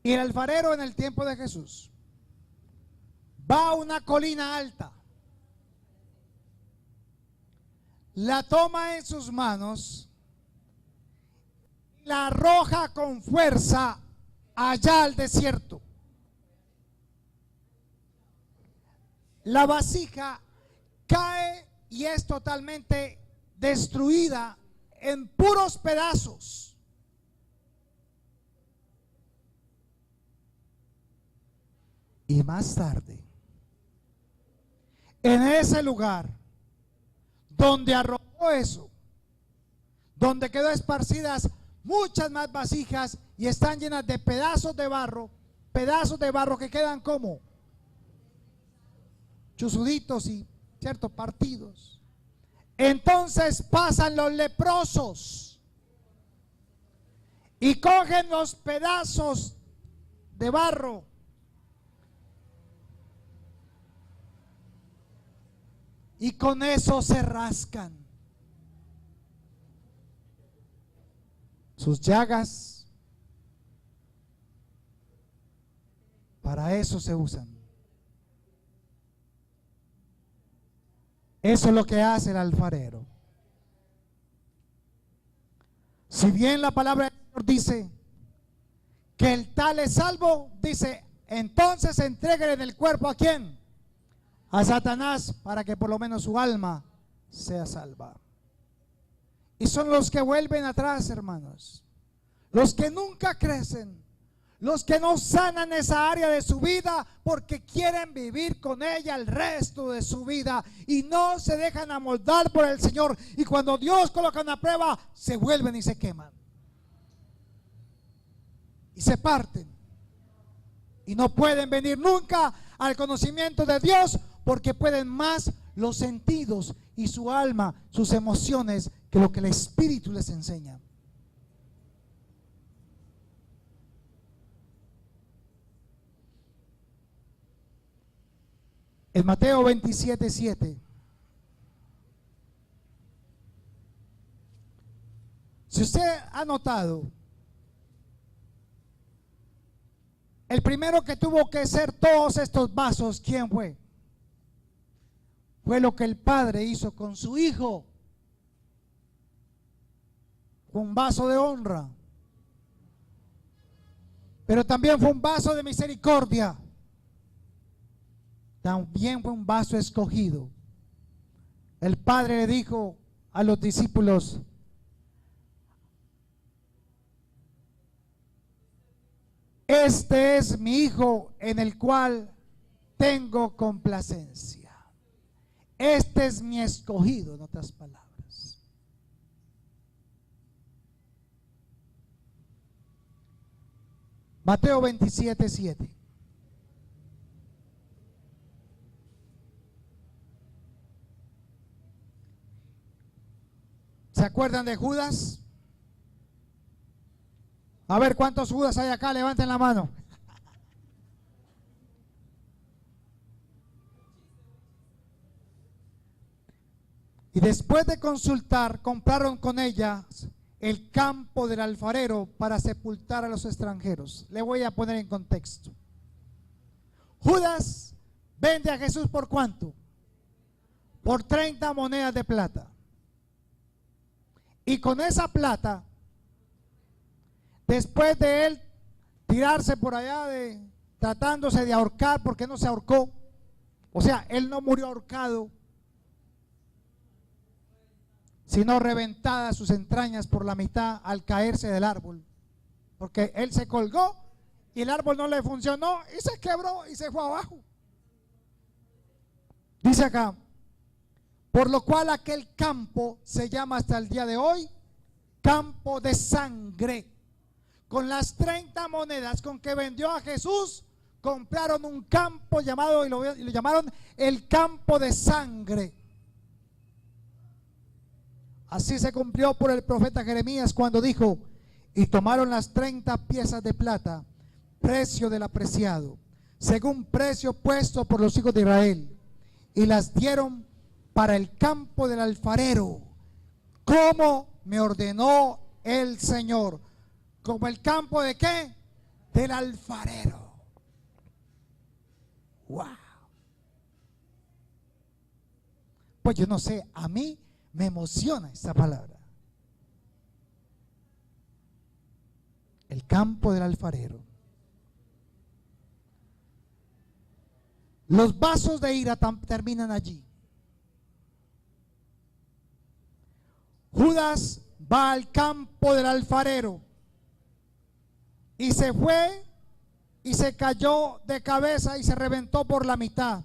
Y el alfarero en el tiempo de Jesús va a una colina alta, la toma en sus manos, la arroja con fuerza allá al desierto. La vasija cae y es totalmente destruida en puros pedazos. Y más tarde, en ese lugar donde arrojó eso, donde quedó esparcidas muchas más vasijas y están llenas de pedazos de barro que quedan como chuzuditos y, cierto, partidos. Entonces pasan los leprosos y cogen los pedazos de barro y con eso se rascan sus llagas. Para eso se usan. Eso es lo que hace el alfarero. Si bien la palabra del Señor dice que el tal es salvo, dice, entonces entréguele en el cuerpo ¿a quién? A Satanás, para que por lo menos su alma sea salva. Y son los que vuelven atrás, hermanos, los que nunca crecen, los que no sanan esa área de su vida porque quieren vivir con ella el resto de su vida y no se dejan amoldar por el Señor, y cuando Dios coloca una prueba se vuelven y se queman y se parten y no pueden venir nunca al conocimiento de Dios, porque pueden más los sentidos y su alma, sus emociones, que lo que el Espíritu les enseña. En Mateo 27:7, si usted ha notado, el primero que tuvo que hacer todos estos vasos, ¿quién fue? Fue lo que el Padre hizo con su Hijo, con un vaso de honra, pero también fue un vaso de misericordia, también fue un vaso escogido. El Padre le dijo a los discípulos: este es mi Hijo en el cual tengo complacencia. Este es mi escogido, en otras palabras. Mateo 27:7. ¿Se acuerdan de Judas? A ver, ¿cuántos Judas hay acá? Levanten la mano. Y después de consultar, compraron con ellas el campo del alfarero para sepultar a los extranjeros. Le voy a poner en contexto. Judas vende a Jesús ¿por cuánto? Por 30 monedas de plata. Y con esa plata, después de él tirarse por allá tratándose de ahorcar, porque no se ahorcó, o sea, él no murió ahorcado, sino reventadas sus entrañas por la mitad al caerse del árbol, porque él se colgó y el árbol no le funcionó y se quebró y se fue abajo. Dice acá, por lo cual aquel campo se llama hasta el día de hoy campo de sangre. Con las 30 monedas con que vendió a Jesús, compraron un campo llamado, y lo llamaron el campo de sangre. Así se cumplió por el profeta Jeremías cuando dijo: y tomaron las 30 piezas de plata, precio del apreciado, según precio puesto por los hijos de Israel, y las dieron para el campo del alfarero, como me ordenó el Señor. ¿Como el campo de qué? Del alfarero. Wow. Pues yo no sé, a mí me emociona esta palabra. El campo del alfarero. Los vasos de ira terminan allí. Judas va al campo del alfarero y se fue y se cayó de cabeza y se reventó por la mitad.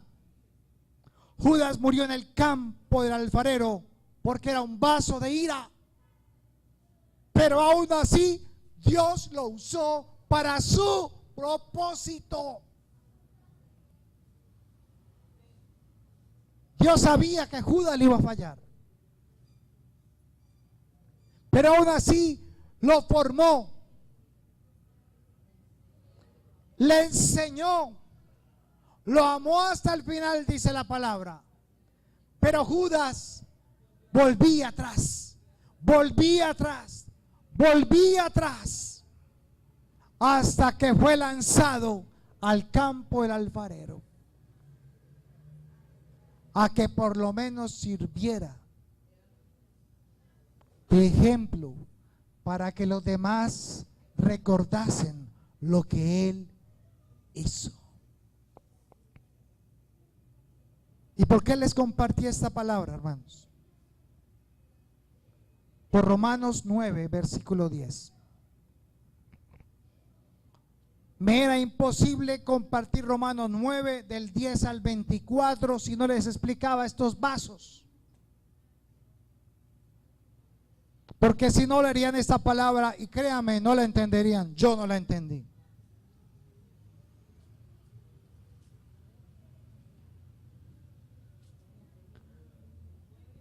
Judas murió en el campo del alfarero porque era un vaso de ira, pero aún así Dios lo usó para su propósito. Dios sabía que Judas le iba a fallar, pero aún así lo formó, le enseñó, lo amó hasta el final, dice la palabra. Pero Judas volvía atrás, volvía atrás, volvía atrás, hasta que fue lanzado al campo del alfarero, a que por lo menos sirviera de ejemplo para que los demás recordasen lo que él hizo. ¿Y por qué les compartí esta palabra, hermanos? Por Romanos 9, versículo 10. Me era imposible compartir Romanos 9 del 10 al 24 si no les explicaba estos vasos. Porque si no leerían esta palabra, y créanme, no la entenderían. Yo no la entendí.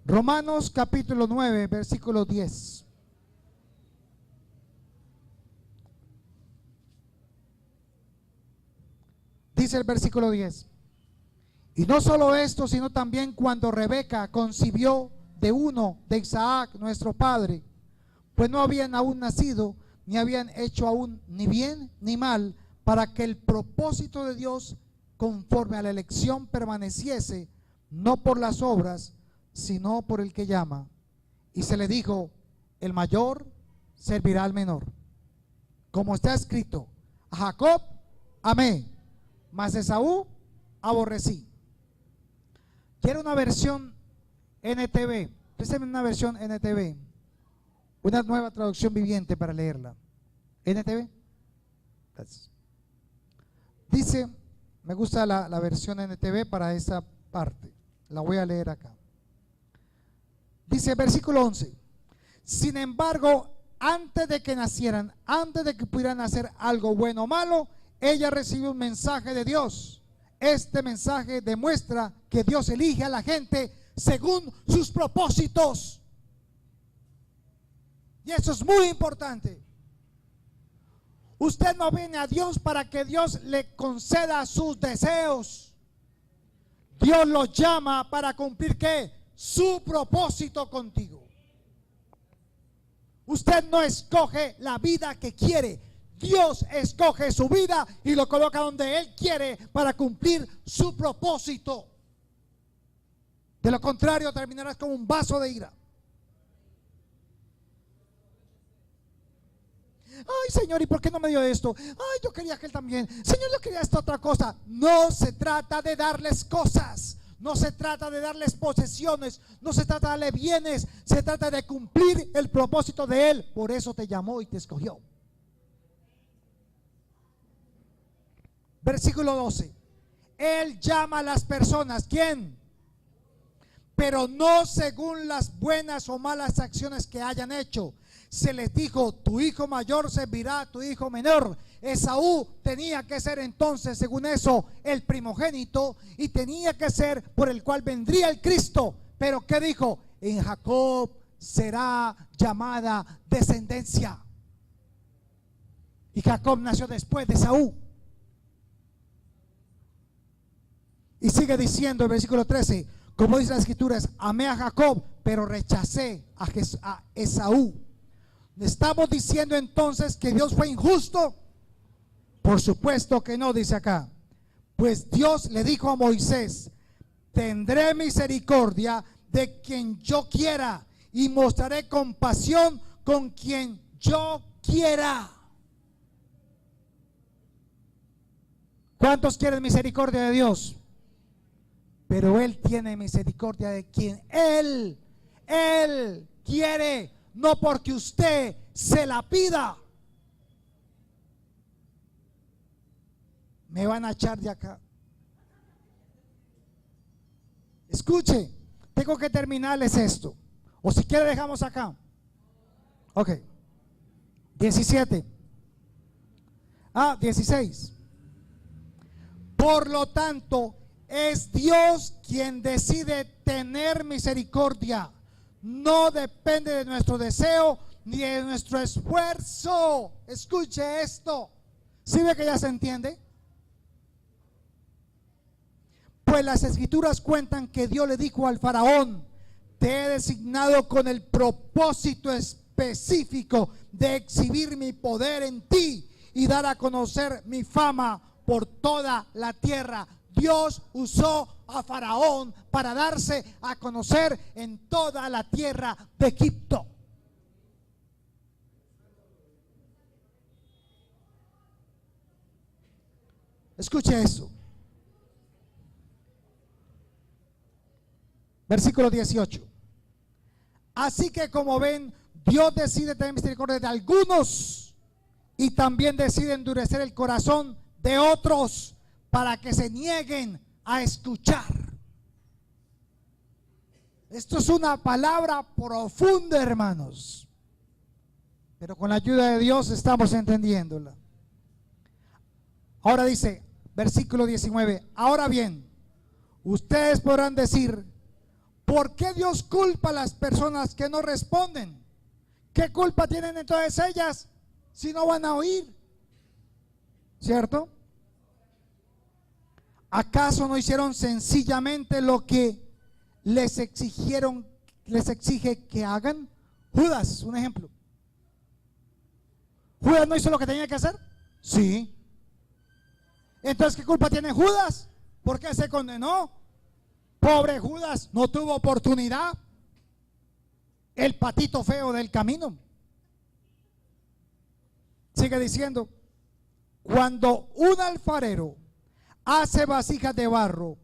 Romanos capítulo 9, versículo 10. Dice el versículo 10. Y no solo esto, sino también cuando Rebeca concibió de uno de Isaac, nuestro padre, pues no habían aún nacido, ni habían hecho aún ni bien ni mal, para que el propósito de Dios conforme a la elección permaneciese, no por las obras, sino por el que llama. Y se le dijo: el mayor servirá al menor. Como está escrito: a Jacob amé, mas a Esaú aborrecí. Quiero una versión NTV. Préstame una versión NTV, una nueva traducción viviente para leerla. NTV. Gracias. Dice, me gusta la versión NTV para esa parte. La voy a leer acá. Dice versículo 11: sin embargo, antes de que nacieran, antes de que pudieran hacer algo bueno o malo, ella recibió un mensaje de Dios. Este mensaje demuestra que Dios elige a la gente según sus propósitos. Y eso es muy importante. Usted no viene a Dios para que Dios le conceda sus deseos. Dios lo llama para cumplir ¿qué? Su propósito contigo. Usted no escoge la vida que quiere. Dios escoge su vida y lo coloca donde Él quiere para cumplir su propósito. De lo contrario, terminarás como un vaso de ira. Ay, Señor, ¿y por qué no me dio esto? Ay, yo quería que Él también. Señor, yo quería esta otra cosa. No se trata de darles cosas. No se trata de darles posesiones. No se trata de darle bienes. Se trata de cumplir el propósito de Él. Por eso te llamó y te escogió. Versículo 12. Él llama a las personas, ¿quién? Pero no según las buenas o malas acciones que hayan hecho. Se les dijo, tu hijo mayor servirá a tu hijo menor. Esaú tenía que ser entonces, según eso, el primogénito, y tenía que ser por el cual vendría el Cristo. Pero ¿qué dijo? En Jacob será llamada descendencia. Y Jacob nació después de Esaú. Y sigue diciendo el versículo 13, como dice la escritura, amé a Jacob, pero rechacé a Esaú. ¿Estamos diciendo entonces que Dios fue injusto? Por supuesto que no, dice acá. Pues Dios le dijo a Moisés, tendré misericordia de quien yo quiera y mostraré compasión con quien yo quiera. ¿Cuántos quieren misericordia de Dios? Pero Él tiene misericordia de quien Él quiere, no porque usted se la pida. Me van a echar de acá. Escuche, tengo que terminarles esto. O si quiere dejamos acá. Ok. 17. 16. Por lo tanto, es Dios quien decide tener misericordia. No depende de nuestro deseo ni de nuestro esfuerzo. Escuche esto. ¿Sí ve que ya se entiende? Pues las escrituras cuentan que Dios le dijo al faraón, te he designado con el propósito específico de exhibir mi poder en ti y dar a conocer mi fama por toda la tierra. Dios usó a Faraón para darse a conocer en toda la tierra de Egipto. Escuche eso. Versículo 18. Así que como ven, Dios decide tener misericordia de algunos y también decide endurecer el corazón de otros para que se nieguen a escuchar. Esto es una palabra profunda, hermanos, pero con la ayuda de Dios estamos entendiéndola. Ahora dice, versículo 19, ahora bien, ustedes podrán decir, ¿por qué Dios culpa a las personas que no responden? ¿Qué culpa tienen entonces ellas si no van a oír? ¿Cierto? ¿Acaso no hicieron sencillamente lo que les exige que hagan? Judas, un ejemplo. ¿Judas no hizo lo que tenía que hacer? Sí. Entonces, ¿qué culpa tiene Judas? ¿Por qué se condenó? Pobre Judas, no tuvo oportunidad. El patito feo del camino. Sigue diciendo, cuando un alfarero hace vasijas de barro,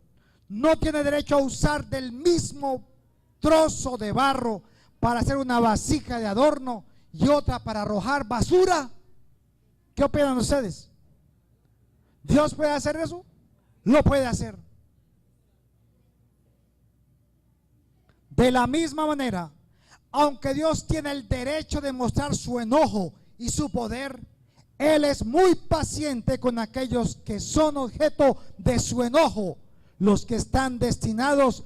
no tiene derecho a usar del mismo trozo de barro para hacer una vasija de adorno y otra para arrojar basura. ¿Qué opinan ustedes? ¿Dios puede hacer eso? Lo puede hacer. De la misma manera, aunque Dios tiene el derecho de mostrar su enojo y su poder, Él es muy paciente con aquellos que son objeto de su enojo, los que están destinados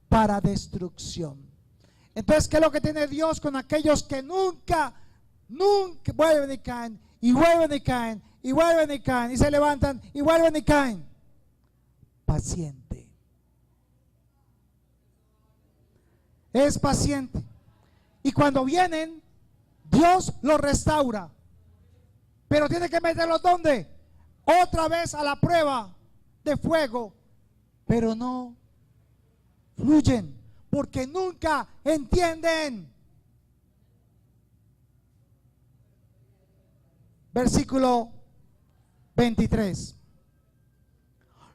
para destrucción. Entonces, ¿qué es lo que tiene Dios con aquellos que nunca vuelven y caen, y vuelven y caen, y vuelven y caen, y se levantan, y vuelven y caen? Paciente. Es paciente. Y cuando vienen, Dios los restaura. Pero tiene que meterlos ¿dónde? Otra vez a la prueba de fuego. Pero no fluyen, porque nunca entienden. Versículo 23.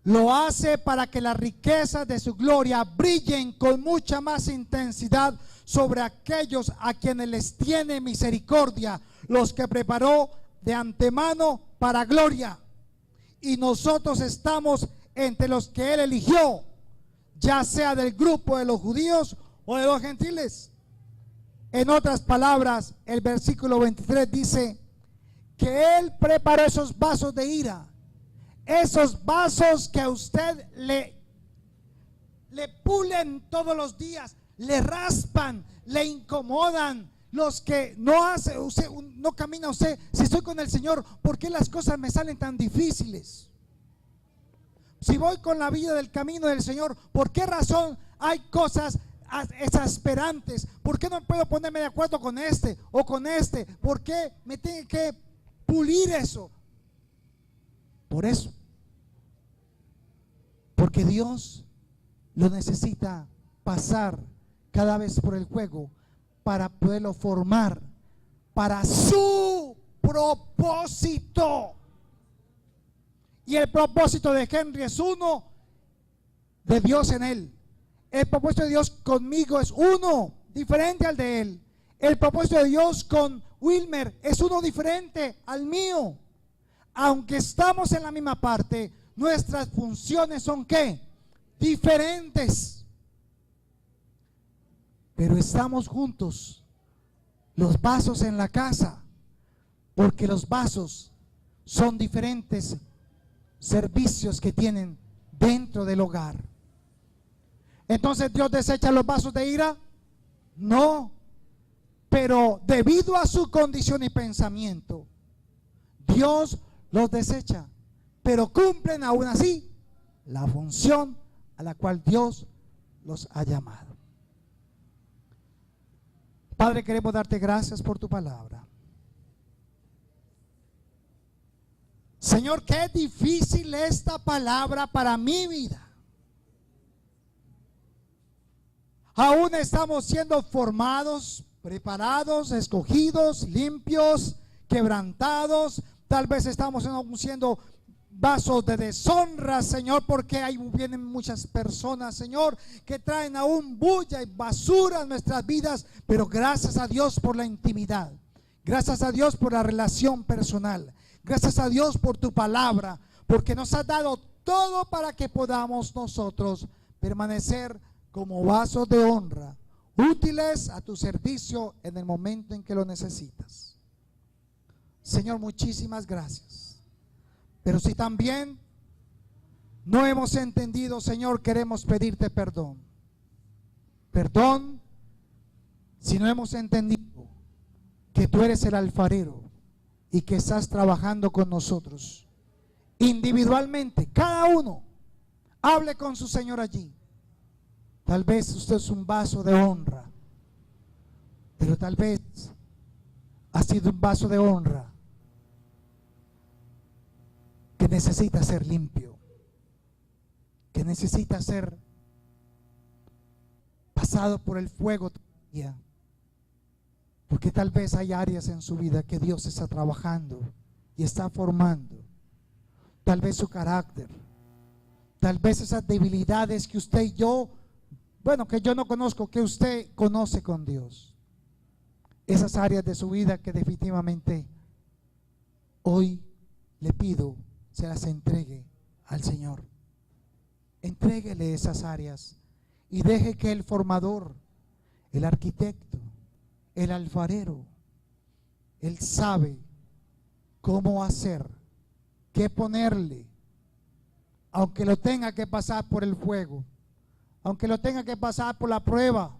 Lo hace para que las riquezas de su gloria brillen con mucha más intensidad sobre aquellos a quienes les tiene misericordia, los que preparó de antemano para gloria. y nosotros estamos entre los que Él eligió, ya sea del grupo de los judíos o de los gentiles. En otras palabras, el versículo 23 dice que Él preparó esos vasos de ira, esos vasos que a usted le pulen todos los días, le raspan, le incomodan, los que no hace usted, no camina usted. Si estoy con el Señor, ¿por qué las cosas me salen tan difíciles? Si voy con la vida del camino del Señor, ¿por qué razón hay cosas exasperantes? ¿Por qué no puedo ponerme de acuerdo con este o con este? ¿Por qué me tiene que pulir eso? Por eso, porque Dios lo necesita pasar cada vez por el fuego para poderlo formar para su propósito. Y el propósito de Henry es uno, de Dios en él. El propósito de Dios conmigo es uno, diferente al de él. El propósito de Dios con Wilmer es uno diferente al mío. Aunque estamos en la misma parte, nuestras funciones son ¿qué? Diferentes. Pero estamos juntos, los vasos en la casa, porque los vasos son diferentes servicios que tienen dentro del hogar. Entonces, ¿Dios desecha los vasos de ira? No, pero debido a su condición y pensamiento, Dios los desecha, pero cumplen aún así la función a la cual Dios los ha llamado. Padre, queremos darte gracias por tu palabra. Señor, qué difícil esta palabra para mi vida. Aún estamos siendo formados, preparados, escogidos, limpios, quebrantados. Tal vez estamos aún siendo vasos de deshonra, Señor, porque ahí vienen muchas personas, Señor, que traen aún bulla y basura en nuestras vidas. Pero gracias a Dios por la intimidad. Gracias a Dios por la relación personal. Gracias a Dios por tu palabra, porque nos has dado todo para que podamos nosotros permanecer como vasos de honra, útiles a tu servicio en el momento en que lo necesitas. Señor, muchísimas gracias. Pero si también no hemos entendido, Señor, queremos pedirte perdón. Perdón si no hemos entendido que tú eres el alfarero y que estás trabajando con nosotros individualmente. Cada uno hable con su Señor allí. Tal vez usted es un vaso de honra, pero tal vez ha sido un vaso de honra que necesita ser limpio, que necesita ser pasado por el fuego todavía. Porque tal vez hay áreas en su vida que Dios está trabajando y está formando. Tal vez su carácter, tal vez esas debilidades que usted y yo, bueno, que yo no conozco, que usted conoce con Dios. Esas áreas de su vida que definitivamente hoy le pido se las entregue al Señor. Entréguele esas áreas y deje que el formador, el arquitecto, el alfarero, Él sabe cómo hacer, qué ponerle, aunque lo tenga que pasar por el fuego, aunque lo tenga que pasar por la prueba.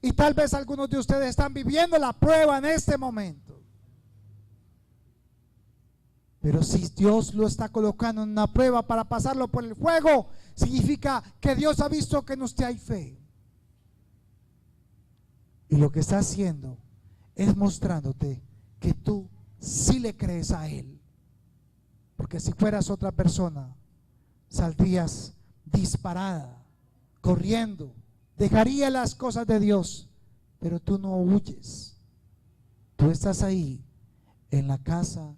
Y tal vez algunos de ustedes están viviendo la prueba en este momento. Pero si Dios lo está colocando en una prueba para pasarlo por el fuego, significa que Dios ha visto que en usted hay fe. Y lo que está haciendo es mostrándote que tú sí le crees a Él. Porque si fueras otra persona, saldrías disparada, corriendo, dejaría las cosas de Dios. Pero tú no huyes. Tú estás ahí en la casa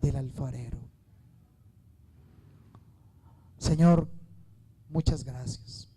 del alfarero. Señor, muchas gracias.